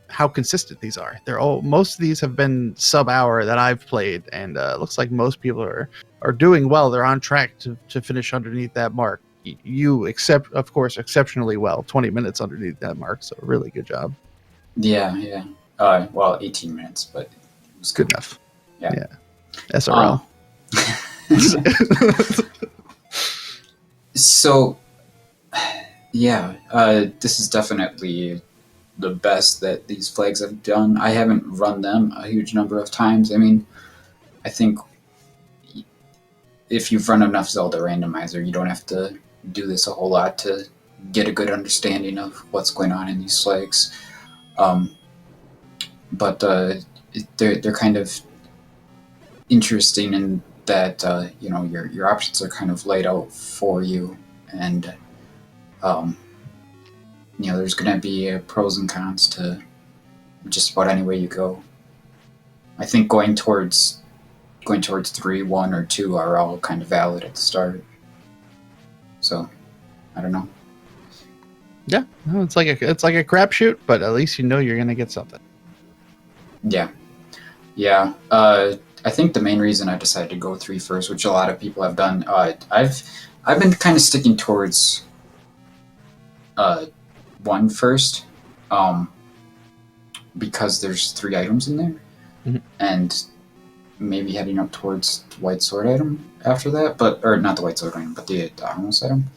how consistent these are. Most of these have been sub-hour that I've played, and it looks like most people are doing well. They're on track to finish underneath that mark. You of course, exceptionally well, 20 minutes underneath that mark. So really good job. Yeah. Well, 18 minutes, but it was Good enough. Yeah. SRL. So, yeah, this is definitely the best that these flags have done. I haven't run them a huge number of times. I mean, I think if you've run enough Zelda Randomizer, you don't have to do this a whole lot to get a good understanding of what's going on in these flags. But they're kind of interesting in that your options are kind of laid out for you, and there's going to be pros and cons to just about any way you go. I think going towards 3, 1, or 2 are all kind of valid at the start. So, I don't know. Yeah, no, it's like a crapshoot, but at least you know you're gonna get something. Yeah. I think the main reason I decided to go 3 first, which a lot of people have done, I've been kind of sticking towards 1 first, because there's 3 items in there, and maybe heading up towards the white sword item after that, or not the white sword item, but the Armos item.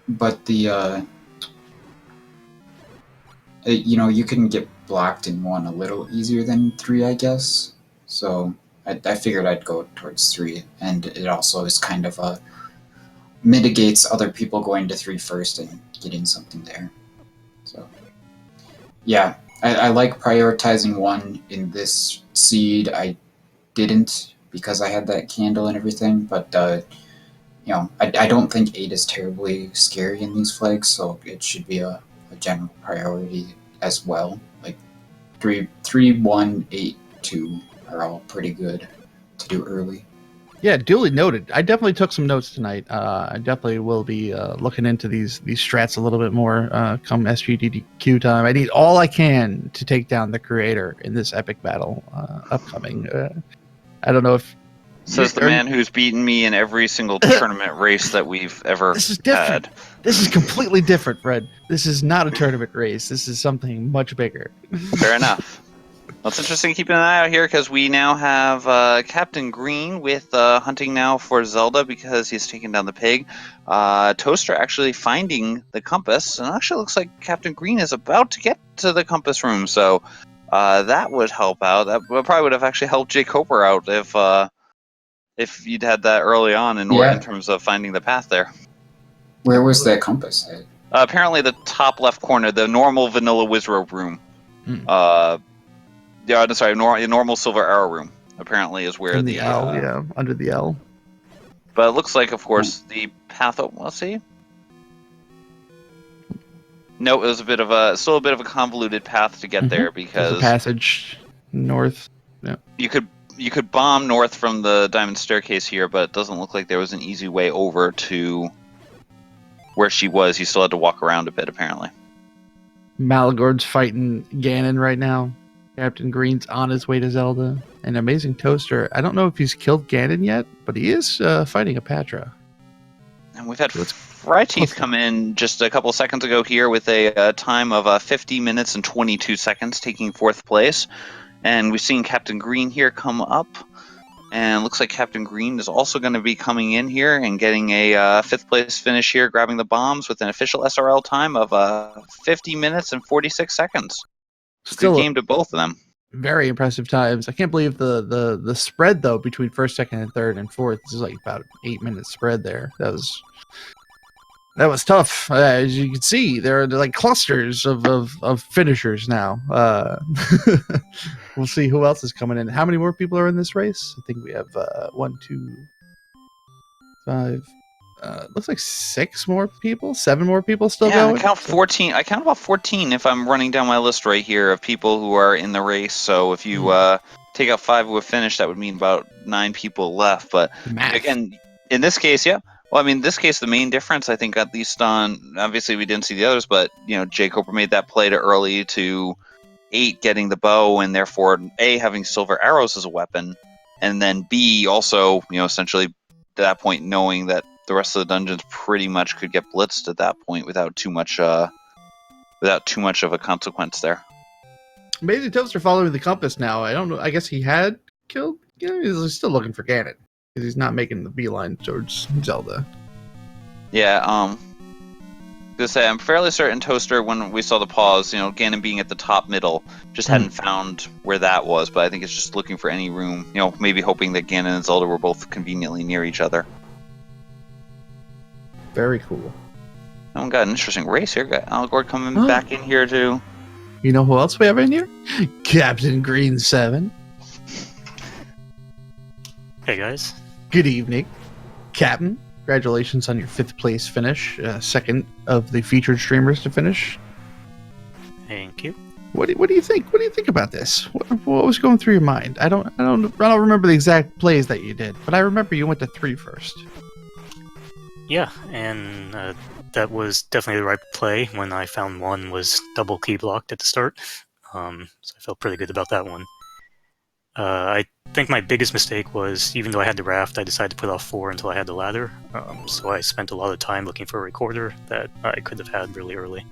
But the you can get blocked in 1 a little easier than 3, I guess. So I figured I'd go towards 3, and it also is kind of mitigates other people going to 3 first and getting something there. So yeah, I like prioritizing 1 in this seed. I didn't because I had that candle and everything, but I don't think 8 is terribly scary in these flags, so it should be a general priority as well. Like 3, 1, 8, 2 are all pretty good to do early. Yeah, duly noted. I definitely took some notes tonight. I definitely will be looking into these strats a little bit more come SGDQ time. I need all I can to take down the creator in this epic battle upcoming. I don't know if says the man who's beaten me in every single tournament race that we've ever This is different. had. This is completely different, Fred. This is not a tournament race. This is something much bigger. Fair enough. Well, it's interesting keeping an eye out here because we now have Captain Green with hunting now for Zelda because he's taken down the pig. Toaster actually finding the compass, and it actually looks like Captain Green is about to get to the compass room. So that would help out. That probably would have actually helped Jay Coper out if you'd had that early on in terms of finding the path there. Where was that compass at? Apparently, the top left corner, the normal vanilla Wizrobe room. Yeah, I'm sorry, normal Silver Arrow room, apparently, is where in the L, under the L. But it looks like, of course, the path... Let's see. No, it was still a bit of a convoluted path to get there, because... There's a passage north. Yeah. You could bomb north from the Diamond Staircase here, but it doesn't look like there was an easy way over to where she was. You still had to walk around a bit, apparently. Malagord's fighting Ganon right now. Captain Green's on his way to Zelda. And Amazing Toaster, I don't know if he's killed Ganon yet, but he is fighting a Patra. And we've had Fryteeth come in just a couple seconds ago here with a time of 50 minutes and 22 seconds, taking 4th place. And we've seen Captain Green here come up. And looks like Captain Green is also going to be coming in here and getting a 5th place finish here, grabbing the bombs with an official SRL time of 50 minutes and 46 seconds. Still good game to both of them. Very impressive times. I can't believe the spread though between 1st, 2nd, and 3rd and 4th is like about 8 minutes spread there. That was tough. As you can see, there are like clusters of finishers now. We'll see who else is coming in. How many more people are in this race? I think we have 1, 2, 5. Looks like 6 more people, 7 more people still going. I count 14. I count about 14 if I'm running down my list right here of people who are in the race. So if you take out 5 who have finished, that would mean about 9 people left. But again, in this case, yeah. Well, I mean, in this case, the main difference, I think, at least on, obviously we didn't see the others, but, Jay Coper made that play to early to 8 getting the bow, and therefore, A, having silver arrows as a weapon, and then B, also, essentially, at that point, knowing that the rest of the dungeons pretty much could get blitzed at that point without too much of a consequence there. Amazing Toaster following the compass now. I don't know. I guess he had killed. He's still looking for Ganon because he's not making the beeline towards Zelda. Yeah. To say, I'm fairly certain Toaster, when we saw the pause, Ganon being at the top middle, just hadn't found where that was. But I think it's just looking for any room. Maybe hoping that Ganon and Zelda were both conveniently near each other. Very cool. Oh, we got an interesting race here. Got Malagord coming back in here too. You know who else we have in here? Captain Green 7. Hey guys. Good evening, Captain. Congratulations on your 5th place finish. 2nd of the featured streamers to finish. Thank you. What do you think? What do you think about this? What was going through your mind? I don't remember the exact plays that you did, but I remember you went to 3 first. Yeah, and that was definitely the right play when I found one was double key blocked at the start. So I felt pretty good about that one. I think my biggest mistake was, even though I had the raft, I decided to put off 4 until I had the ladder. So I spent a lot of time looking for a recorder that I could have had really early.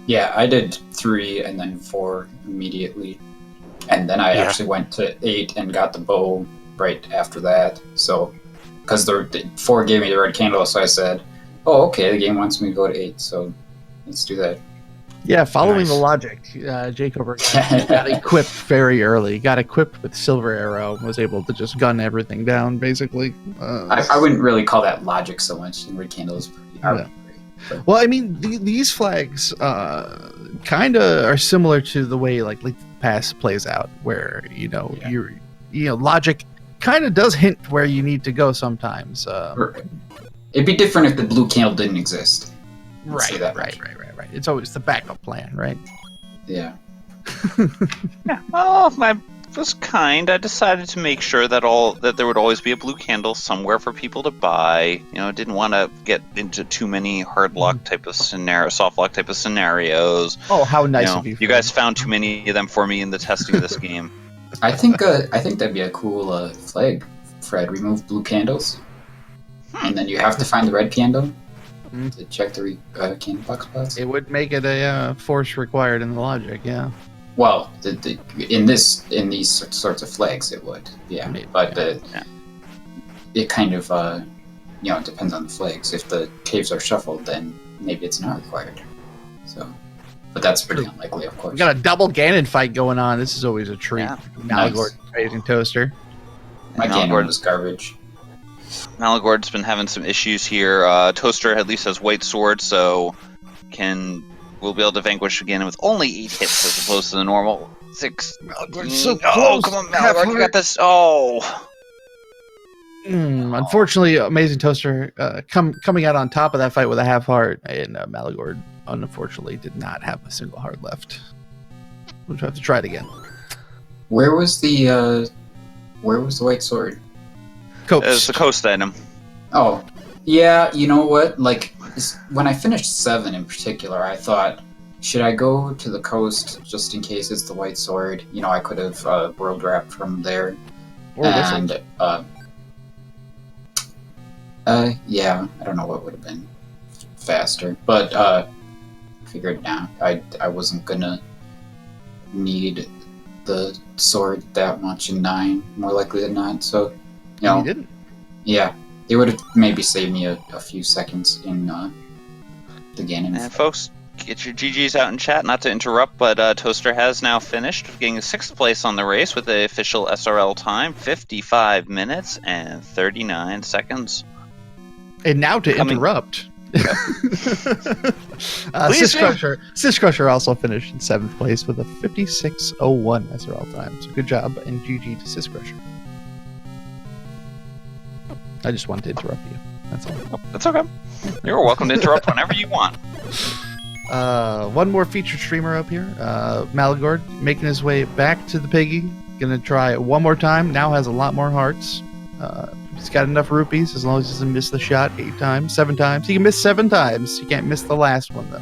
Yeah, I did 3 and then 4 immediately. And then I actually went to 8 and got the bow right after that. So, because the 4 gave me the red candle, so I said, oh, okay, the game wants me to go to 8, so let's do that. Yeah, following the logic, Jacob got equipped very early. Got equipped with Silver Arrow, was able to just gun everything down, basically. I wouldn't really call that logic so much. Red candle is pretty arbitrary. But. Well, I mean, these flags kind of are similar to the way like Pass plays out, where logic kind of does hint where you need to go sometimes. It'd be different if the blue candle didn't exist. Right. It's always the backup plan, right? Yeah. Yeah. Well, I was kind. I decided to make sure that there would always be a blue candle somewhere for people to buy. Didn't want to get into too many hard lock type of soft lock type of scenarios. Oh, how nice of you! You guys found too many of them for me in the testing of this game. I think that'd be a cool flag, Fred. Remove blue candles, and then you have to find the red candle. to check the candy box spots. It would make it a force required in the logic, yeah. Well, in these sorts of flags, it would, yeah. Maybe, but yeah. It kind of it depends on the flags. If the caves are shuffled, then maybe it's not required. So, but that's pretty unlikely, of course. We got a double Ganon fight going on. This is always a treat. Yeah. Malagord, Amazing Toaster. My Ganon was garbage. Malagord's been having some issues here. Toaster at least has white sword, so we'll be able to vanquish Ganon with only 8 hits as opposed to the normal 6. Malagord's so Oh, close. come on, Malagord, you got this. Oh. Unfortunately, Amazing Toaster coming out on top of that fight with a half heart, and Malagord unfortunately did not have a single heart left. We'll have to try it again. Where was the white sword? Coast. It's the coast item. Oh, yeah. You know what? Like when I finished 7 in particular, I thought, should I go to the coast just in case it's the white sword? You know, I could have world wrapped from there. Or whistle. And yeah, I don't know what would have been faster, but figured I wasn't gonna need the sword that much in 9, more likely than not. So, You didn't. Yeah, it would have maybe saved me a few seconds in the Ganon. And folks, get your GGs out in chat, not to interrupt, but Toaster has now finished, getting 6th place on the race with the official SRL time, 55 minutes and 39 seconds. And now to interrupt. Please Sis Crusher also finished in 7th place with a 56:01 SRL time. So good job and GG to Sis Crusher. I just wanted to interrupt you. That's all. That's okay. You're welcome to interrupt whenever you want. One more featured streamer up here. Malagord making his way back to the piggy. Gonna try it one more time. Now has a lot more hearts. He's got enough rupees as long as he doesn't miss the shot 8 times, 7 times. He can miss 7 times. He can't miss the last one though.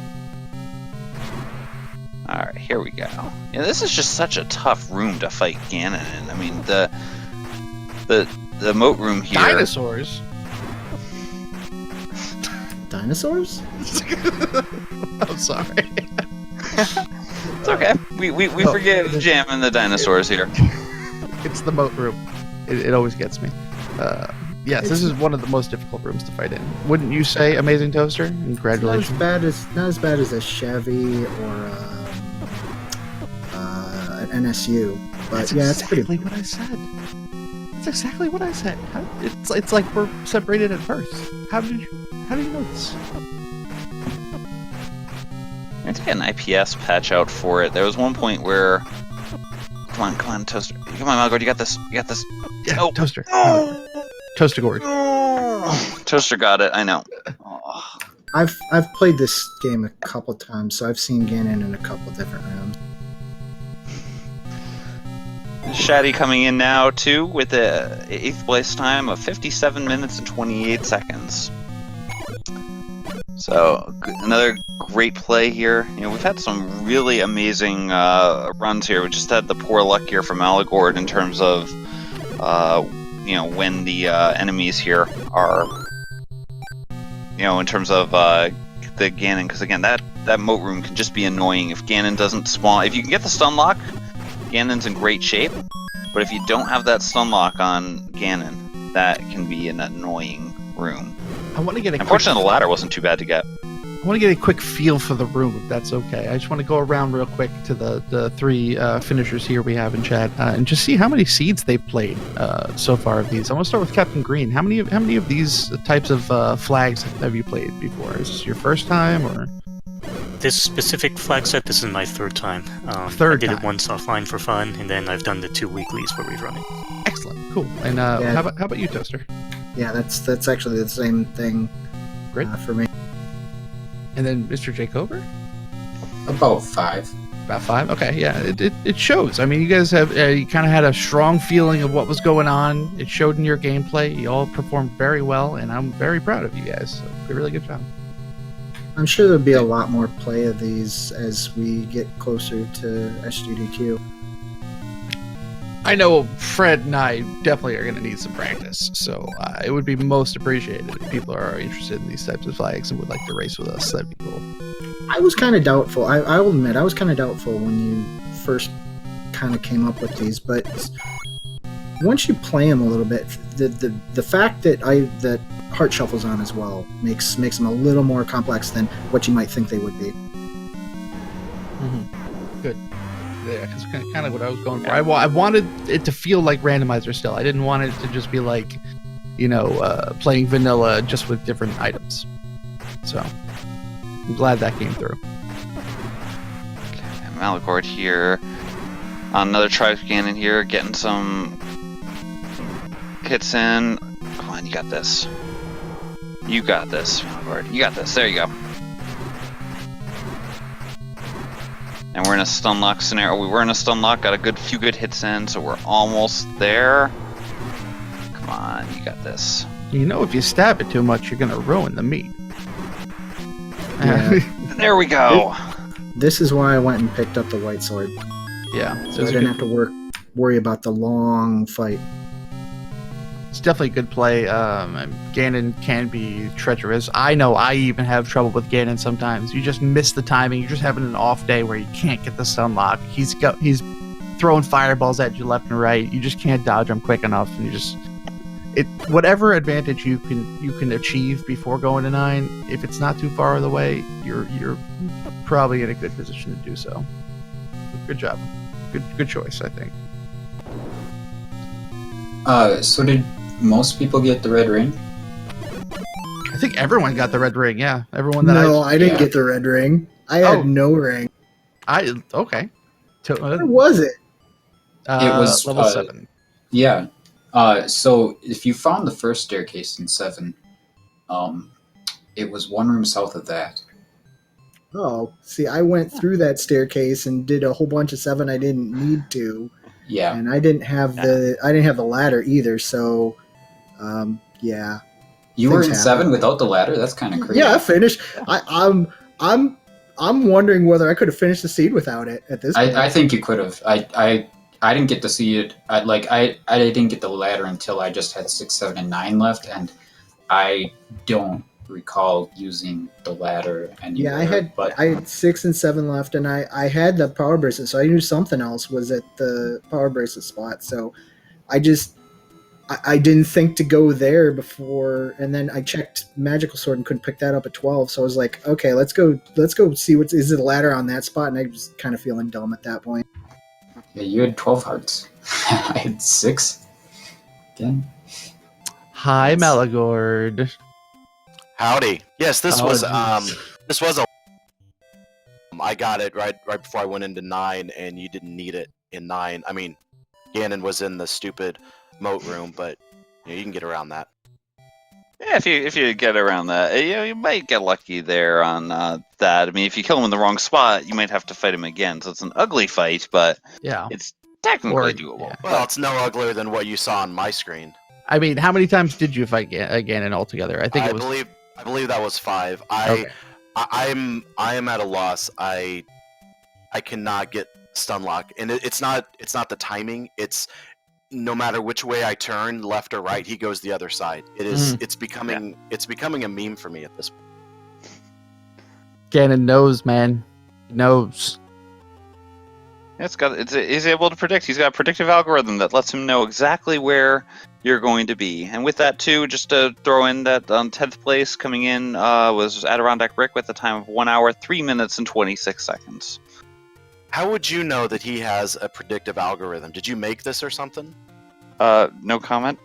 All right, here we go. Yeah, this is just such a tough room to fight Ganon in. I mean, the moat room here. Dinosaurs. Dinosaurs? I'm sorry. It's okay. We forgive jamming the dinosaurs here. It's the moat room. It always gets me. Yes, this is one of the most difficult rooms to fight in. Wouldn't you say, Amazing Toaster? Congratulations. Not as bad as a Chevy or an NSU, but That's yeah, it's exactly pretty. what I said. That's exactly what I said. It's like we're separated at birth. How did you know this? I need to get an IPS patch out for it. There was one point where, come on, Toaster. Come on, Malagord, you got this. Yeah, Oh. Toaster. Oh. Toaster gourd. Toaster got it. I know. Oh. I've played this game a couple times, so I've seen Ganon in a couple different rooms. Shaddy coming in now too with the 8th place time of 57 minutes and 28 seconds. So another great play here. You know, we've had some really amazing runs here. We just had the poor luck here from Malagord in terms of when the enemies here are, in terms of the Ganon, because again that moat room can just be annoying if Ganon doesn't spawn. If you can get the stun lock, Ganon's in great shape, but if you don't have that stun lock on Ganon, that can be an annoying room. I want to get Unfortunately, the ladder wasn't too bad to get. I want to get a quick feel for the room, if that's okay. I just want to go around real quick to the 3 finishers here we have in chat and just see how many seeds they've played so far of these. I want to start with Captain Green. How many of these types of flags have you played before? Is this your first time or? This specific flag set, this is my 3rd time. I did it once offline for fun, and then I've done the 2 weeklies where we run it. Excellent, cool. And Yeah. how about you, Toaster? Yeah, that's actually the same thing. Great. For me. And then Mr. Jacober? About 5. About 5? Okay, yeah, it shows. I mean, you guys have you kind of had a strong feeling of what was going on. It showed in your gameplay. You all performed very well, and I'm very proud of you guys. So, really good job. I'm sure there'll be a lot more play of these as we get closer to SGDQ. I know Fred and I definitely are going to need some practice, so it would be most appreciated if people are interested in these types of flags and would like to race with us. That'd be cool. I was kind of doubtful. I will admit, I was kind of doubtful when you first kind of came up with these, but once you play them a little bit, the fact that that Heart Shuffle's on as well makes them a little more complex than what you might think they would be. Good. Yeah, because kind of what I was going for. I wanted it to feel like Randomizer still. I didn't want it to just be like, playing vanilla just with different items. So I'm glad that came through. Okay, Malagord here. Another Tribe Cannon here, getting some hits in. Come on, you got this. You got this, Malagord. You got this. There you go. And we're in a stun lock scenario. We were in a stun lock, got a few good hits in, so we're almost there. Come on, you got this. If you stab it too much, you're going to ruin the meat. Yeah. There we go. This is why I went and picked up the white sword. Yeah. So I didn't have to worry about the long fight. It's definitely a good play. Ganon can be treacherous. I know I even have trouble with Ganon sometimes. You just miss the timing. You're just having an off day where you can't get the stun lock. He's throwing fireballs at you left and right. You just can't dodge them quick enough, and whatever advantage you can achieve before going to 9. If it's not too far away, you're probably in a good position to do so. Good job. Good choice, I think. So did most people get the red ring? I think everyone got the red ring. Yeah, everyone that I didn't get the red ring. I had no ring. Okay. Where was it? It was level 7. Yeah. So if you found the first staircase in 7, it was one room south of that. Oh, see, I went through that staircase and did a whole bunch of 7 I didn't need to. Yeah. And I didn't have the ladder either, so yeah. You were in 7 without the ladder? That's kind of crazy. Yeah, I finished. I'm wondering whether I could have finished the seed without it at this point. I think you could have. I didn't get to see it. I didn't get the ladder until I just had 6, 7, and 9 left, and I don't recall using the ladder anymore. Yeah, I had 6 and 7 left, and I had the power bracelet, so I knew something else was at the power bracelet spot. So I didn't think to go there before, and then I checked magical sword and couldn't pick that up at 12. So I was like, okay, let's go see is it a ladder on that spot, and I was kind of feeling dumb at that point. Yeah, you had 12 hearts. I had 6. Again. Hi, Malagord. Howdy. Yes, this was geez. I got it right before I went into 9, and you didn't need it in 9. I mean, Ganon was in the stupid moat room, but you can get around that. Yeah, if you get around that, you might get lucky there on that. I mean, if you kill him in the wrong spot, you might have to fight him again. So it's an ugly fight, but Yeah. it's technically doable. Yeah. Well, it's no uglier than what you saw on my screen. I mean, how many times did you fight Ganon altogether? I think it was. I believe that was 5. Okay. I am at a loss. I cannot get stun lock, and it's not the timing. It's no matter which way I turn, left or right, he goes the other side. It's becoming a meme for me at this point. Ganon knows, man. He knows. He's able to predict. He's got a predictive algorithm that lets him know exactly where you're going to be. And with that too, just to throw in that 10th place coming in was Adirondack Rick with a time of 1 hour, 3 minutes, and 26 seconds. How would you know that he has a predictive algorithm? Did you make this or something? No comment.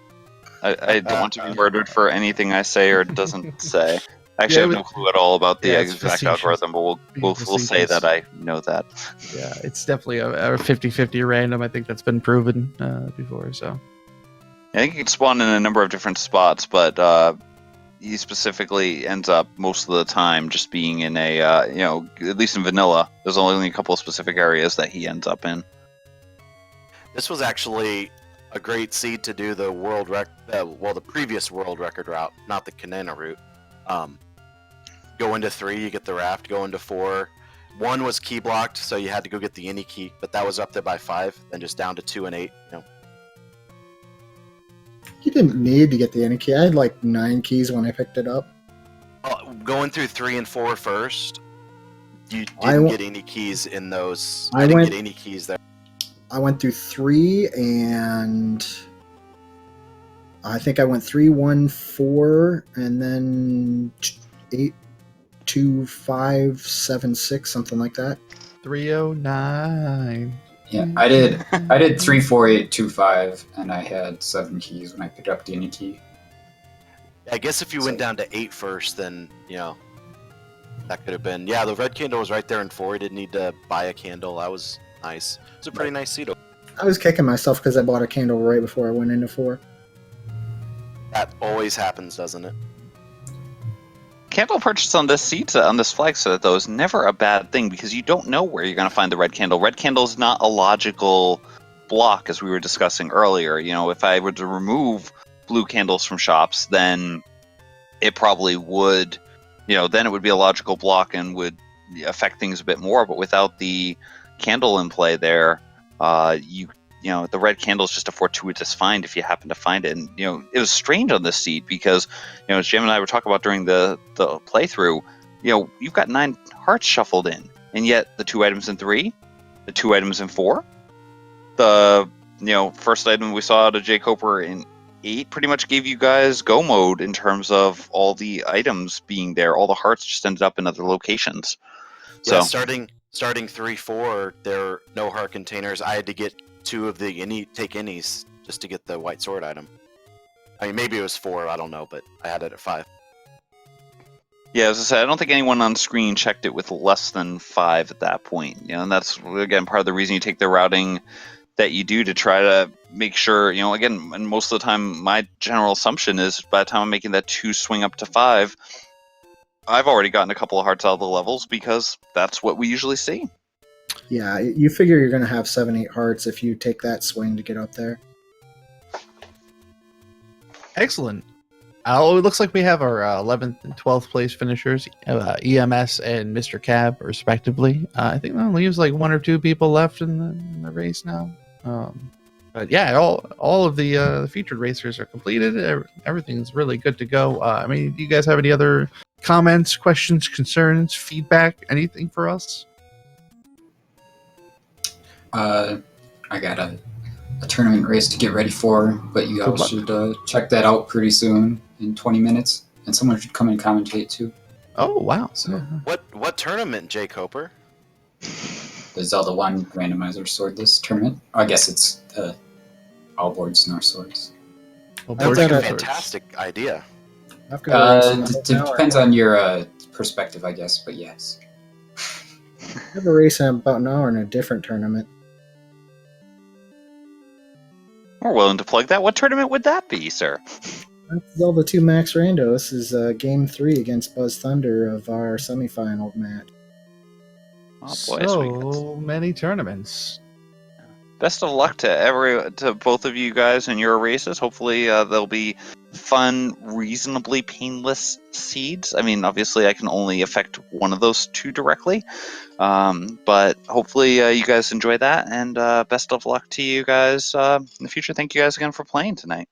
I don't want to be murdered for anything I say or doesn't say. Actually, I have no clue at all about the exact algorithm, but we'll say that I know that. Yeah, it's definitely a 50-50 random. I think that's been proven before. So I think he can spawn in a number of different spots, but he specifically ends up most of the time just being in a at least in vanilla. There's only a couple of specific areas that he ends up in. This was actually a great seed to do the the previous world record route, not the Kanana route. Go into 3, you get the raft. Go into 4, 1 was key blocked, so you had to go get the any key, but that was up there by 5, then just down to 2 and 8. You didn't need to get the any key. I had like 9 keys when I picked it up. Going through 3 and 4 first, you I didn't wa- get any keys in those. I I didn't went- get any keys there. I went through 3 and I think I went 3, 1, 4, and then 8, 2, 5, 7, 6, something like that. 309. Yeah, I did 3, 4, 8, 2, 5, and I had 7 keys when I picked up the any key. I guess if you went down to 8 first, then, that could have been... Yeah, the red candle was right there in 4. You didn't need to buy a candle. That was nice. It was a pretty nice seat. I was kicking myself because I bought a candle right before I went into 4. That always happens, doesn't it? Candle purchase on this seat, on this flag set, though, is never a bad thing because you don't know where you're going to find the red candle. Red candle is not a logical block, as we were discussing earlier. If I were to remove blue candles from shops, then it probably would, then it would be a logical block and would affect things a bit more. But without the candle in play there, the red candle is just a fortuitous find if you happen to find it. And, it was strange on this seat because, as Jim and I were talking about during the playthrough, you've got 9 hearts shuffled in, and yet the 2 items in 3, the 2 items in 4, the, first item we saw out of J. Coper in 8 pretty much gave you guys go mode in terms of all the items being there. All the hearts just ended up in other locations. Yeah, So starting 3, 4, there are no heart containers. I had to get 2 of the take innies just to get the white sword item. I mean, maybe it was 4, I don't know, but I had it at 5. yeah, as I said, I don't think anyone on screen checked it with less than 5 at that point. And that's, again, part of the reason you take the routing that you do to try to make sure, again, and most of the time, my general assumption is by the time I'm making that 2 swing up to 5, I've already gotten a couple of hearts out of the levels because that's what we usually see. Yeah, you figure you're going to have 7, 8 hearts if you take that swing to get up there. Excellent. It looks like we have our 11th and 12th place finishers, EMS and Mr. Cab, respectively. I think that leaves like 1 or 2 people left in the race now. But yeah, all of the featured racers are completed. Everything's really good to go. Do you guys have any other comments, questions, concerns, feedback, anything for us? I got a tournament race to get ready for, but you all should check that out pretty soon in 20 minutes, and someone should come and commentate too. Oh wow! So What tournament, Jay Coper? the Zelda 1 randomizer sword this tournament. I guess it's all boards North swords. Well, That's Boris a Johnson. Fantastic idea. I've got a race in about an hour. Depends on your perspective, I guess, but yes. I have a race in about an hour in a different tournament. We're willing to plug that. What tournament would that be, sir? That's Zelda 2 Max Rando. This is Game 3 against Buzz Thunder of our semifinal match. Oh boy, So many tournaments. best of luck to both of you guys in your races. Hopefully they'll be fun, reasonably painless seeds. I mean, obviously I can only affect one of those 2 directly, but hopefully you guys enjoy that, and best of luck to you guys in the future. Thank you guys again for playing tonight.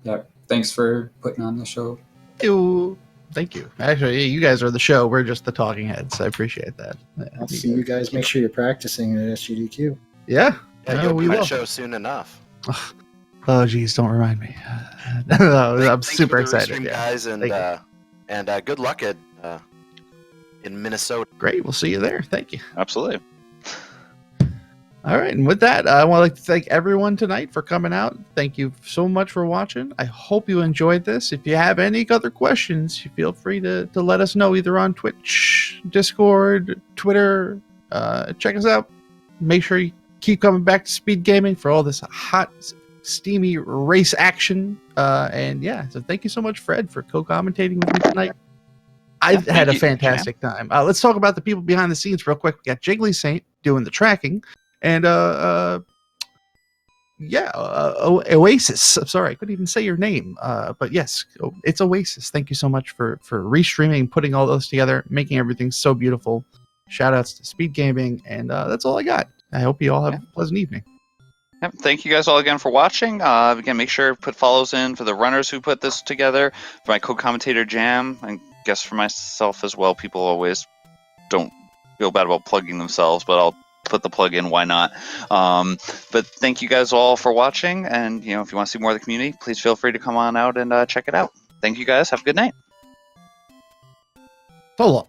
Yeah, thanks for putting on the show. Ew. Thank you. Actually, you guys are the show. We're just the talking heads. I appreciate that. Yeah, I'll see you guys. Make sure you're practicing at SGDQ. Yeah. Yeah, No, you'll we be on will. the show soon enough. Oh, geez, don't remind me. I'm Thanks super for the excited. Restream, Yeah. guys, and good luck in Minnesota. Great. We'll see you there. Thank you. Absolutely. All right. And with that, I want to thank everyone tonight for coming out. Thank you so much for watching. I hope you enjoyed this. If you have any other questions, you feel free to let us know either on Twitch, Discord, Twitter. Check us out. Make sure you keep coming back to Speed Gaming for all this hot, steamy race action. And yeah, so thank you so much, Fred, for co-commentating with me tonight. I've had a fantastic time. Let's talk about the people behind the scenes real quick. We got Jiggly Saint doing the tracking. And Yeah, Oasis. I'm sorry, I couldn't even say your name. But yes, it's Oasis. Thank you so much for restreaming, putting all those together, making everything so beautiful. Shout outs to Speed Gaming, and that's all I got. I hope you all have Yeah. a pleasant evening. Yep. Thank you guys all again for watching. Again, make sure to put follows in for the runners who put this together, for my co-commentator Jam, and guess for myself as well. People always don't feel bad about plugging themselves, but I'll put the plug in. Why not? But thank you guys all for watching, and if you want to see more of the community, please feel free to come on out and check it out. Thank you guys. Have a good night. So long.